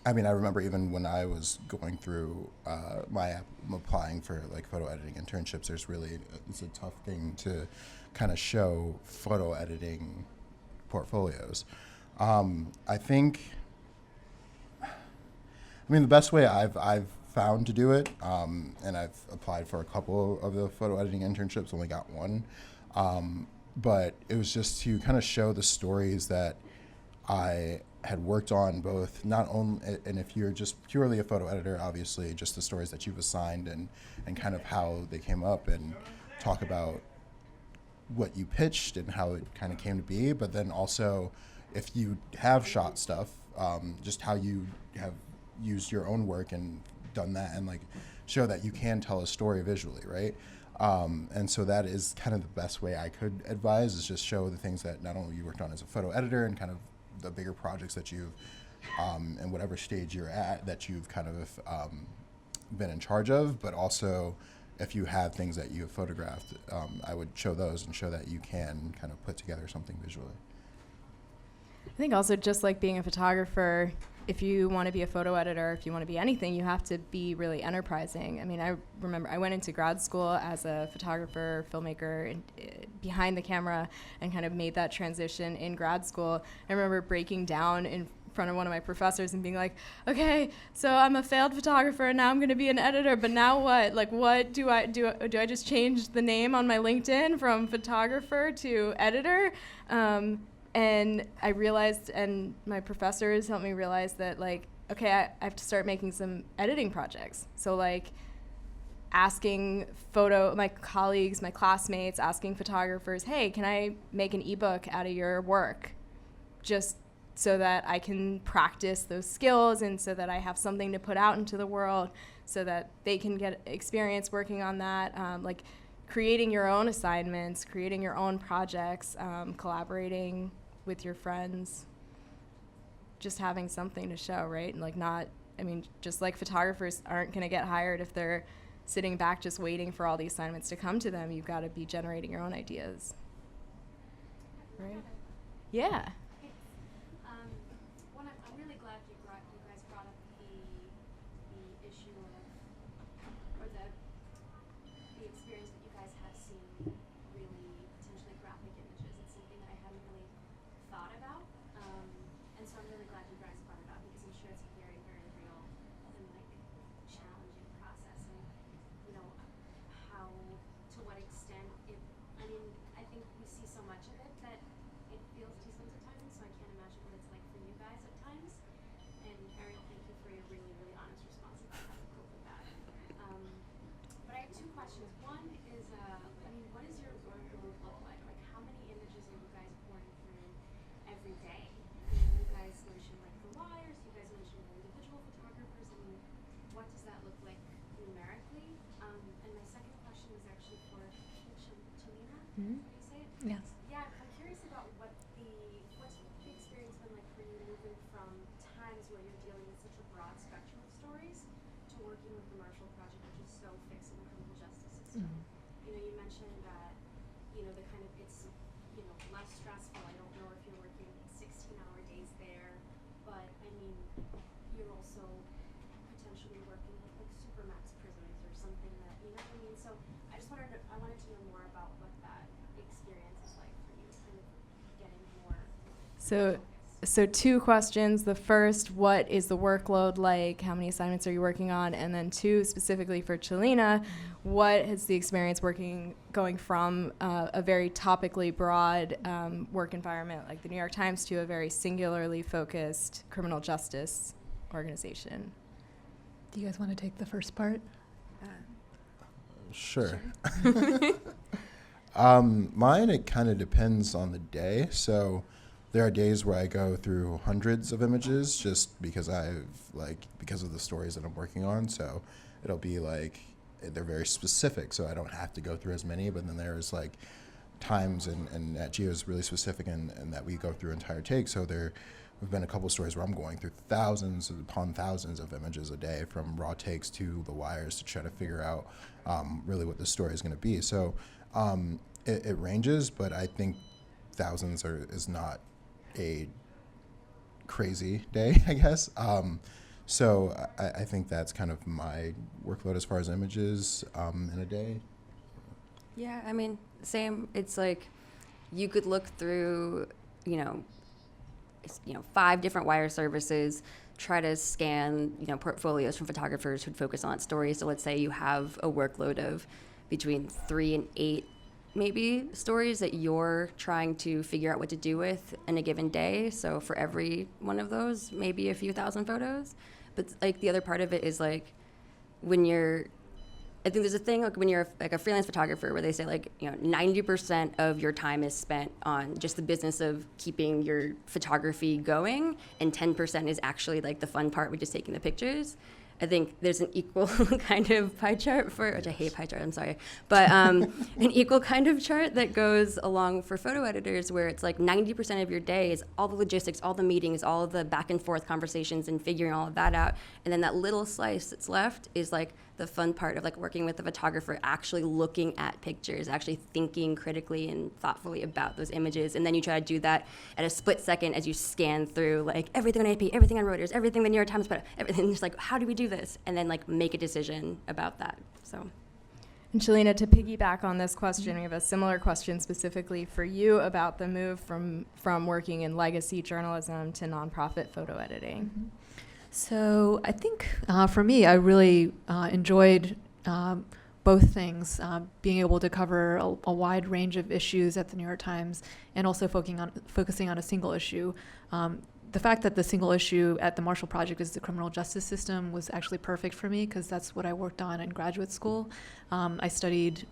I remember even when I was going through applying for, like, photo editing internships, it's a tough thing to kind of show photo editing portfolios. I think, the best way I've found to do it, and I've applied for a couple of the photo editing internships, only got one, but it was just to kind of show the stories that I had worked on, both not only, and if you're just purely a photo editor, obviously just the stories that you've assigned and kind of how they came up, and talk about what you pitched and how it kind of came to be. But then also, if you have shot stuff, just how you have used your own work and done that, and, like, show that you can tell a story visually, right? And so that is kind of the best way I could advise, is just show the things that not only you worked on as a photo editor and kind of the bigger projects that you've, and whatever stage you're at, that you've kind of been in charge of, but also if you have things that you have photographed, I would show those and show that you can kind of put together something visually. I think also, just like being a photographer, if you want to be a photo editor, if you want to be anything, you have to be really enterprising. I remember I went into grad school as a photographer, filmmaker, and behind the camera, and kind of made that transition in grad school. I remember breaking down in front of one of my professors and being like, okay, so I'm a failed photographer and now I'm going to be an editor, but now what? Like, what do I do? Do I just change the name on my LinkedIn from photographer to editor? And I realized, and my professors helped me realize that, like, okay, I have to start making some editing projects. So, like, asking my colleagues, my classmates, asking photographers, hey, can I make an ebook out of your work? Just so that I can practice those skills, and so that I have something to put out into the world, so that they can get experience working on that. Like, creating your own assignments, creating your own projects, collaborating with your friends, just having something to show, right? And, like, just like photographers aren't going to get hired if they're sitting back just waiting for all the assignments to come to them. You've got to be generating your own ideas, right? Yeah. I'm really glad you guys brought up the issue of, or the really, really honest response about how to cope with that. But I have two questions. One is, what does your workload look like? Like, how many images are you guys pouring through every day? You guys mentioned like the wires. You guys mentioned individual photographers. What does that look like numerically? And my second question is actually for Celina. How do you say it? Yes. Yeah, I'm curious about what's the experience been like for you moving from times where you're dealing with such a broad spectrum of stories to working with the Marshall Project, which is so fixed in the criminal justice system. You mentioned that, the kind of it's, less stressful. I don't know if you're working 16-hour days there, but you're also potentially working with like supermax prisons or something that, you know what I mean? So I wanted to know more about what that experience is like for you, kind of getting more So two questions. The first, what is the workload like? How many assignments are you working on? And then two, specifically for Celina, what is the experience going from a very topically broad work environment like the New York Times to a very singularly focused criminal justice organization? Do you guys want to take the first part? Sure. Mine, it kind of depends on the day. So there are days where I go through hundreds of images just because because of the stories that I'm working on. So it'll be like, they're very specific, so I don't have to go through as many. But then there's like times, and at Geo is really specific and that we go through entire takes. So we've been a couple stories where I'm going through thousands upon thousands of images a day, from raw takes to the wires, to try to figure out really what the story is going to be. So it ranges, but I think thousands is not a crazy day, I guess. So I think that's kind of my workload as far as images in a day. Yeah, same. It's like you could look through, 5 different wire services, try to scan, portfolios from photographers who'd focus on stories. So let's say you have a workload of between 3 and 8 maybe stories that you're trying to figure out what to do with in a given day. So for every one of those, maybe a few thousand photos. But like the other part of it is like I think there's a thing like when you're like a freelance photographer where they say 90% of your time is spent on just the business of keeping your photography going, and 10% is actually like the fun part, which is taking the pictures. I think there's an equal kind of pie chart which I hate pie chart, I'm sorry, but an equal kind of chart that goes along for photo editors where it's like 90% of your day is all the logistics, all the meetings, all of the back and forth conversations and figuring all of that out. And then that little slice that's left is like the fun part of like working with the photographer, actually looking at pictures, actually thinking critically and thoughtfully about those images. And then you try to do that at a split second as you scan through like everything on AP, everything on Reuters, everything the New York Times put out, everything. Just like, how do we do this? And then like make a decision about that. So. And Celina, to piggyback on this question, we have a similar question specifically for you about the move from working in legacy journalism to nonprofit photo editing. Mm-hmm. So I think for me, I really enjoyed both things, being able to cover a wide range of issues at the New York Times and also focusing on a single issue. The fact that the single issue at the Marshall Project is the criminal justice system was actually perfect for me because that's what I worked on in graduate school. I studied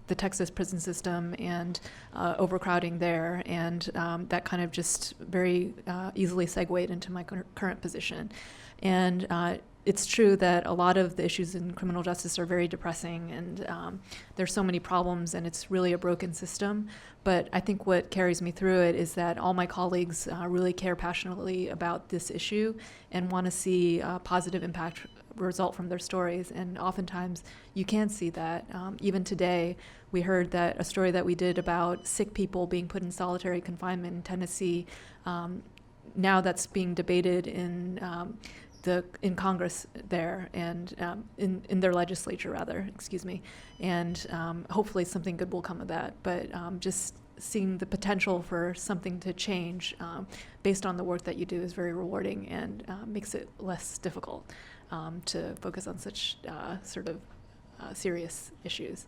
the Texas prison system and overcrowding there, and that kind of just very easily segued into my current position. And it's true that a lot of the issues in criminal justice are very depressing, and there's so many problems, and it's really a broken system. But I think what carries me through it is that all my colleagues really care passionately about this issue and want to see a positive impact result from their stories. And oftentimes you can see that. Even today, we heard that a story that we did about sick people being put in solitary confinement in Tennessee, now that's being debated in Congress there, and in their legislature rather, excuse me, and hopefully something good will come of that. But just seeing the potential for something to change based on the work that you do is very rewarding and makes it less difficult to focus on such serious issues.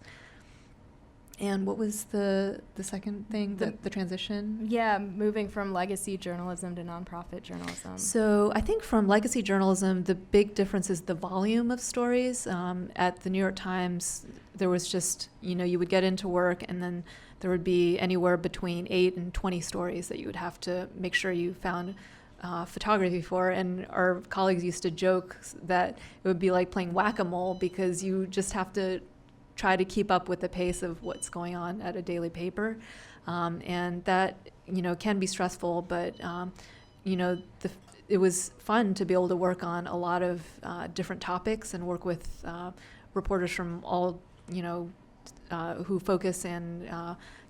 And what was the second thing, the transition? Yeah, moving from legacy journalism to nonprofit journalism. So I think from legacy journalism, the big difference is the volume of stories. At the New York Times, there was just, you would get into work and then there would be anywhere between 8 and 20 stories that you would have to make sure you found photography for. And our colleagues used to joke that it would be like playing whack-a-mole because you just have to try to keep up with the pace of what's going on at a daily paper. And that, can be stressful, but, it was fun to be able to work on a lot of different topics and work with reporters from all, who focus and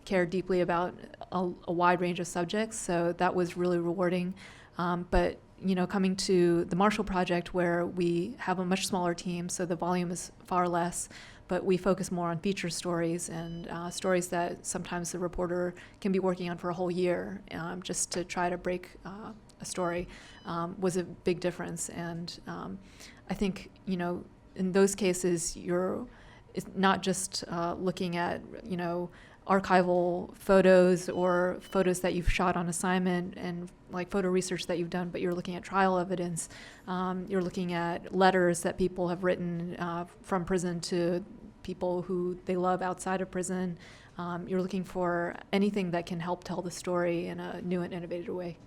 care deeply about a wide range of subjects. So that was really rewarding. But, coming to the Marshall Project, where we have a much smaller team, so the volume is far less, but we focus more on feature stories and stories that sometimes the reporter can be working on for a whole year just to try to break a story was a big difference. And I think, in those cases, it's not just looking at, archival photos or photos that you've shot on assignment and like photo research that you've done, but you're looking at trial evidence. You're looking at letters that people have written from prison to people who they love outside of prison. You're looking for anything that can help tell the story in a new and innovative way.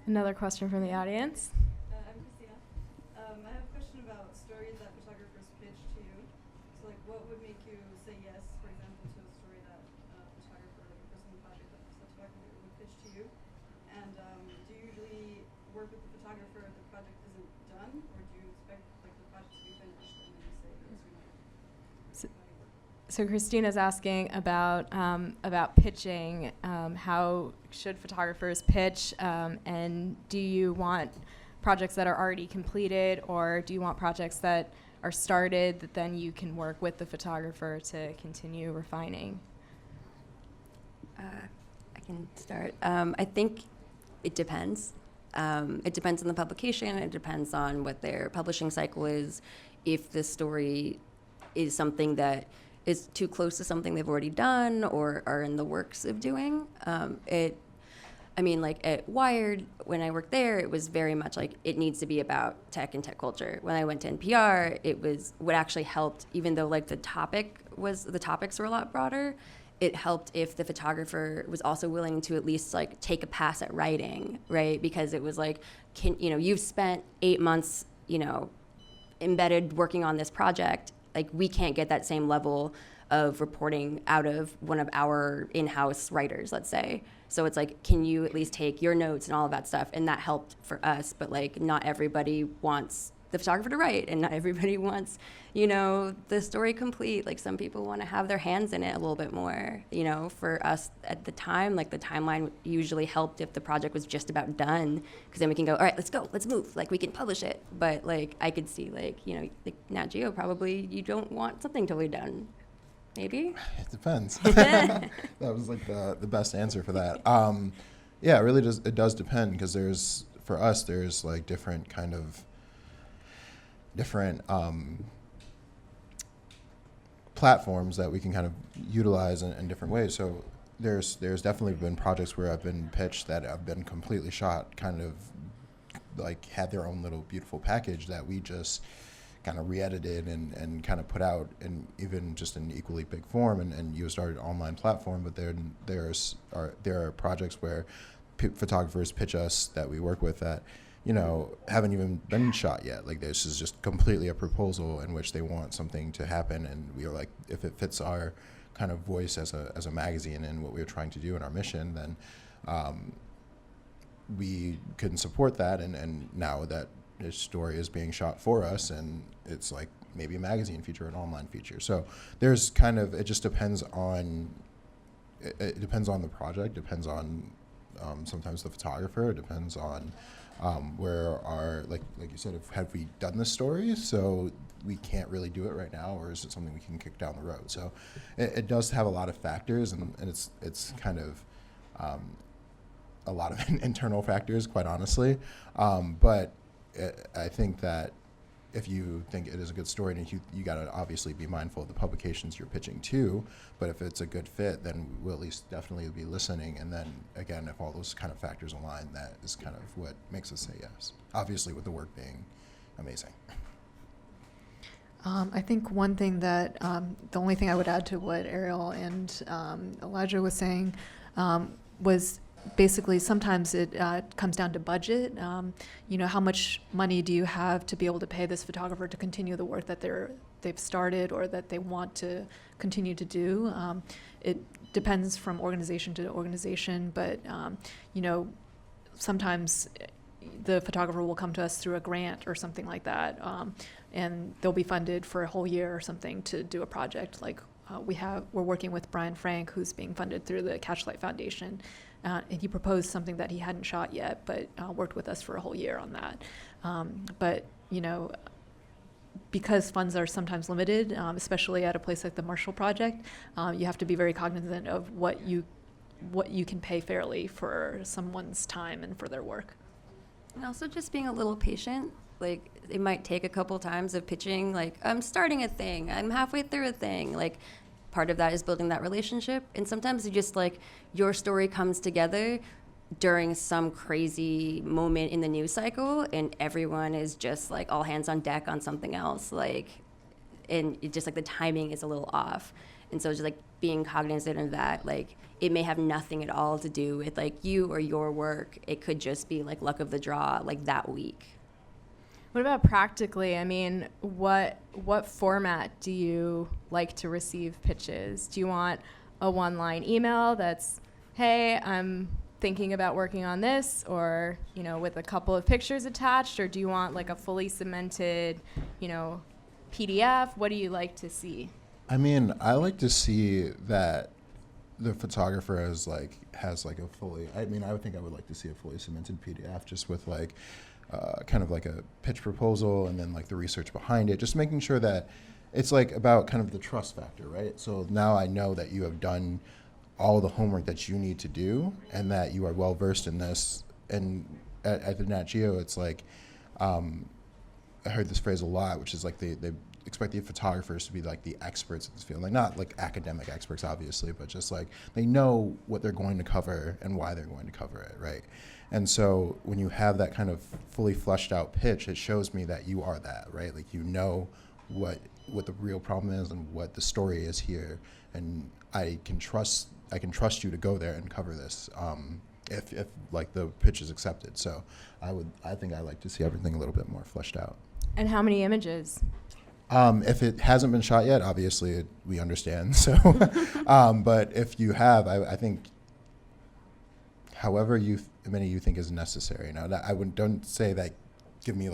Another question from the audience. I'm Christina. I have a question about stories that photographers pitch to you. So, what would make you say yes, for example, to a story that a photographer, like a personal project that a photographer would pitch to you? And do you usually work with the photographer if the project isn't done, or do you expect the project to be finished and then you say yes or no? So Christina's asking about pitching. How should photographers pitch? And do you want projects that are already completed, or do you want projects that are started that then you can work with the photographer to continue refining? I can start. I think it depends. It depends on the publication. It depends on what their publishing cycle is. If the story is something that is too close to something they've already done or are in the works of doing. Like at Wired, when I worked there, it was very much like it needs to be about tech and tech culture. When I went to NPR, it was what actually helped, even though like the topics were a lot broader, it helped if the photographer was also willing to at least like take a pass at writing, right? Because it was like, you've spent 8 months, embedded working on this project. Like, we can't get that same level of reporting out of one of our in-house writers, let's say. So it's like, can you at least take your notes and all of that stuff? And that helped for us, but like not everybody wants the photographer to write, and not everybody wants, the story complete. Like, some people want to have their hands in it a little bit more. For us at the time, like the timeline usually helped if the project was just about done, because then we can go, all right, let's go, let's move. Like, we can publish it. But like, I could see like, like Nat Geo, probably you don't want something totally done. Maybe? It depends. That was like the best answer for that. Yeah, it really does. It does depend, because there's like different platforms that we can kind of utilize in different ways. So there's definitely been projects where I've been pitched that have been completely shot, kind of like had their own little beautiful package that we just kind of re-edited and kind of put out in even just an equally big form and use our online platform. But there are projects where photographers pitch us that we work with that haven't even been shot yet. Like, this is just completely a proposal in which they want something to happen, and we are like, if it fits our kind of voice as a magazine and what we're trying to do in our mission, then we couldn't support that. And now that this story is being shot for us, and it's like maybe a magazine feature, an online feature. So there's it just depends on, it depends on the project, depends on sometimes the photographer, it depends on where like you said, have we done this story, so we can't really do it right now, or is it something we can kick down the road? So it does have a lot of factors, and it's kind of a lot of internal factors, quite honestly. But I think that if you think it is a good story, and you got to obviously be mindful of the publications you're pitching to, but if it's a good fit, then we'll at least definitely be listening. And then again, if all those kind of factors align, that is kind of what makes us say yes. Obviously with the work being amazing. I think one thing that, the only thing I would add to what Ariel and Elijah was saying was basically sometimes it comes down to budget. How much money do you have to be able to pay this photographer to continue the work that they've started or that they want to continue to do? It depends from organization to organization, but sometimes the photographer will come to us through a grant or something like that, and they'll be funded for a whole year or something to do a project. Like we're working with Brian Frank, who's being funded through the Catchlight Foundation, and he proposed something that he hadn't shot yet, but worked with us for a whole year on that. But because funds are sometimes limited, especially at a place like the Marshall Project, you have to be very cognizant of what you can pay fairly for someone's time and for their work. And also just being a little patient. Like, it might take a couple times of pitching, like, I'm starting a thing, I'm halfway through a thing. Like, part of that is building that relationship. And sometimes you just, like, your story comes together during some crazy moment in the news cycle, and everyone is just, like, all hands on deck on something else. Like, and it just, like, the timing is a little off. And so just, like, being cognizant of that, like, it may have nothing at all to do with, like, you or your work. It could just be, like, luck of the draw, like, that week. What about practically? I mean, what format do you like to receive pitches? Do you want a one-line email that's, hey, I'm thinking about working on this, or, with a couple of pictures attached, or do you want like a fully cemented, PDF? What do you like to see? I mean, I like to see that the photographer has a fully, I would think I would like to see a fully cemented PDF, just with kind of like a pitch proposal and then like the research behind it, just making sure that it's like about kind of the trust factor, right? So now I know that you have done all the homework that you need to do and that you are well versed in this. And at the Nat Geo, it's like, I heard this phrase a lot, which is like they expect the photographers to be like the experts in this field, like not like academic experts obviously, but just like they know what they're going to cover and why they're going to cover it, right? And so when you have that kind of fully fleshed out pitch, it shows me that you are that, right? Like you know what the real problem is and what the story is here, and I can trust you to go there and cover this if like the pitch is accepted. So I think I like to see everything a little bit more fleshed out. And how many images? If it hasn't been shot yet, obviously we understand. So, but if you have, I think, however many you think is necessary. Now, don't say that. Give me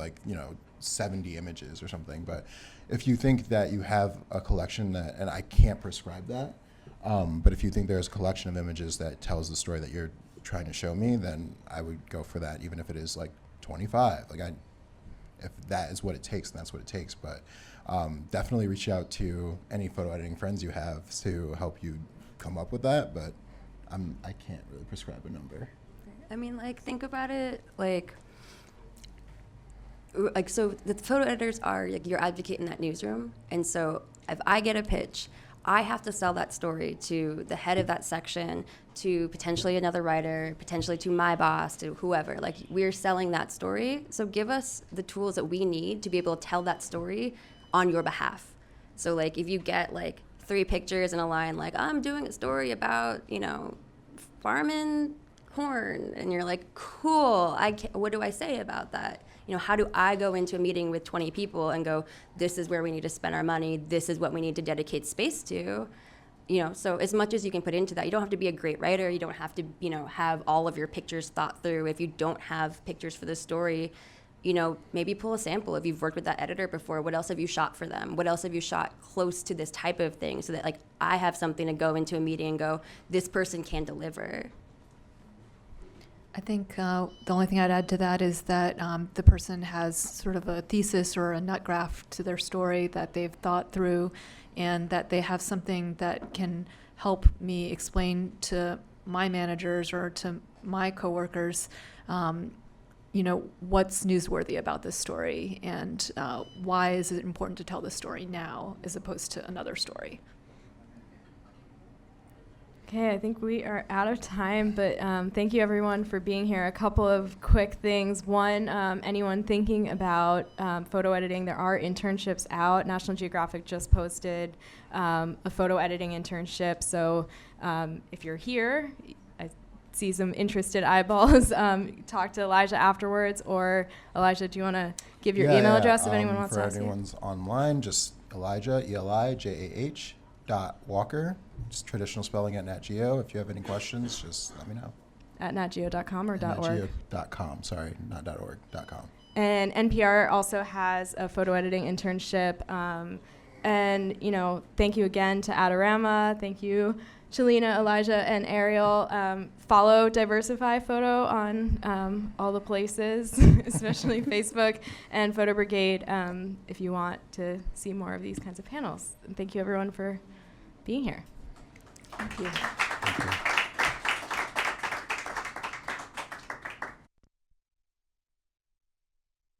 70 images or something. But if you think that you have a collection that, and I can't prescribe that, but if you think there's a collection of images that tells the story that you're trying to show me, then I would go for that, even if it is like 25. If that is what it takes, then that's what it takes. But definitely reach out to any photo editing friends you have to help you come up with that. But I can't really prescribe a number. I mean, think about it, so the photo editors are your advocate in that newsroom. And so if I get a pitch, I have to sell that story to the head of that section, to potentially another writer, potentially to my boss, to whoever. We're selling that story. So give us the tools that we need to be able to tell that story on your behalf. So if you get 3 pictures and a line I'm doing a story about, farming corn, and you're like, cool, what do I say about that? How do I go into a meeting with 20 people and go, this is where we need to spend our money, this is what we need to dedicate space to? So as much as you can put into that, you don't have to be a great writer, you don't have to, have all of your pictures thought through. If you don't have pictures for the story, maybe pull a sample. If you've worked with that editor before, what else have you shot for them? What else have you shot close to this type of thing, so that I have something to go into a meeting and go, this person can deliver. I think the only thing I'd add to that is that the person has sort of a thesis or a nut graph to their story that they've thought through, and that they have something that can help me explain to my managers or to my coworkers what's newsworthy about this story, and why is it important to tell this story now as opposed to another story. Okay, I think we are out of time, but thank you everyone for being here. A couple of quick things. One, anyone thinking about photo editing, there are internships out. National Geographic just posted a photo editing internship, so if you're here, I see some interested eyeballs, talk to Elijah afterwards, or Elijah, do you want to give your email address if anyone wants to ask you? For anyone's online, just Elijah, E-L-I-J-A-H .Walker, just traditional spelling at Nat Geo. If you have any questions, just let me know. At natgeo.com or .org? natgeo.com, sorry, not .org, .com. And NPR also has a photo editing internship. And, thank you again to Adorama. Thank you, Celina, Elijah, and Ariel. Follow Diversify Photo on all the places, especially Facebook, and Photo Brigade if you want to see more of these kinds of panels. And thank you, everyone, for being here. Thank you. Thank you.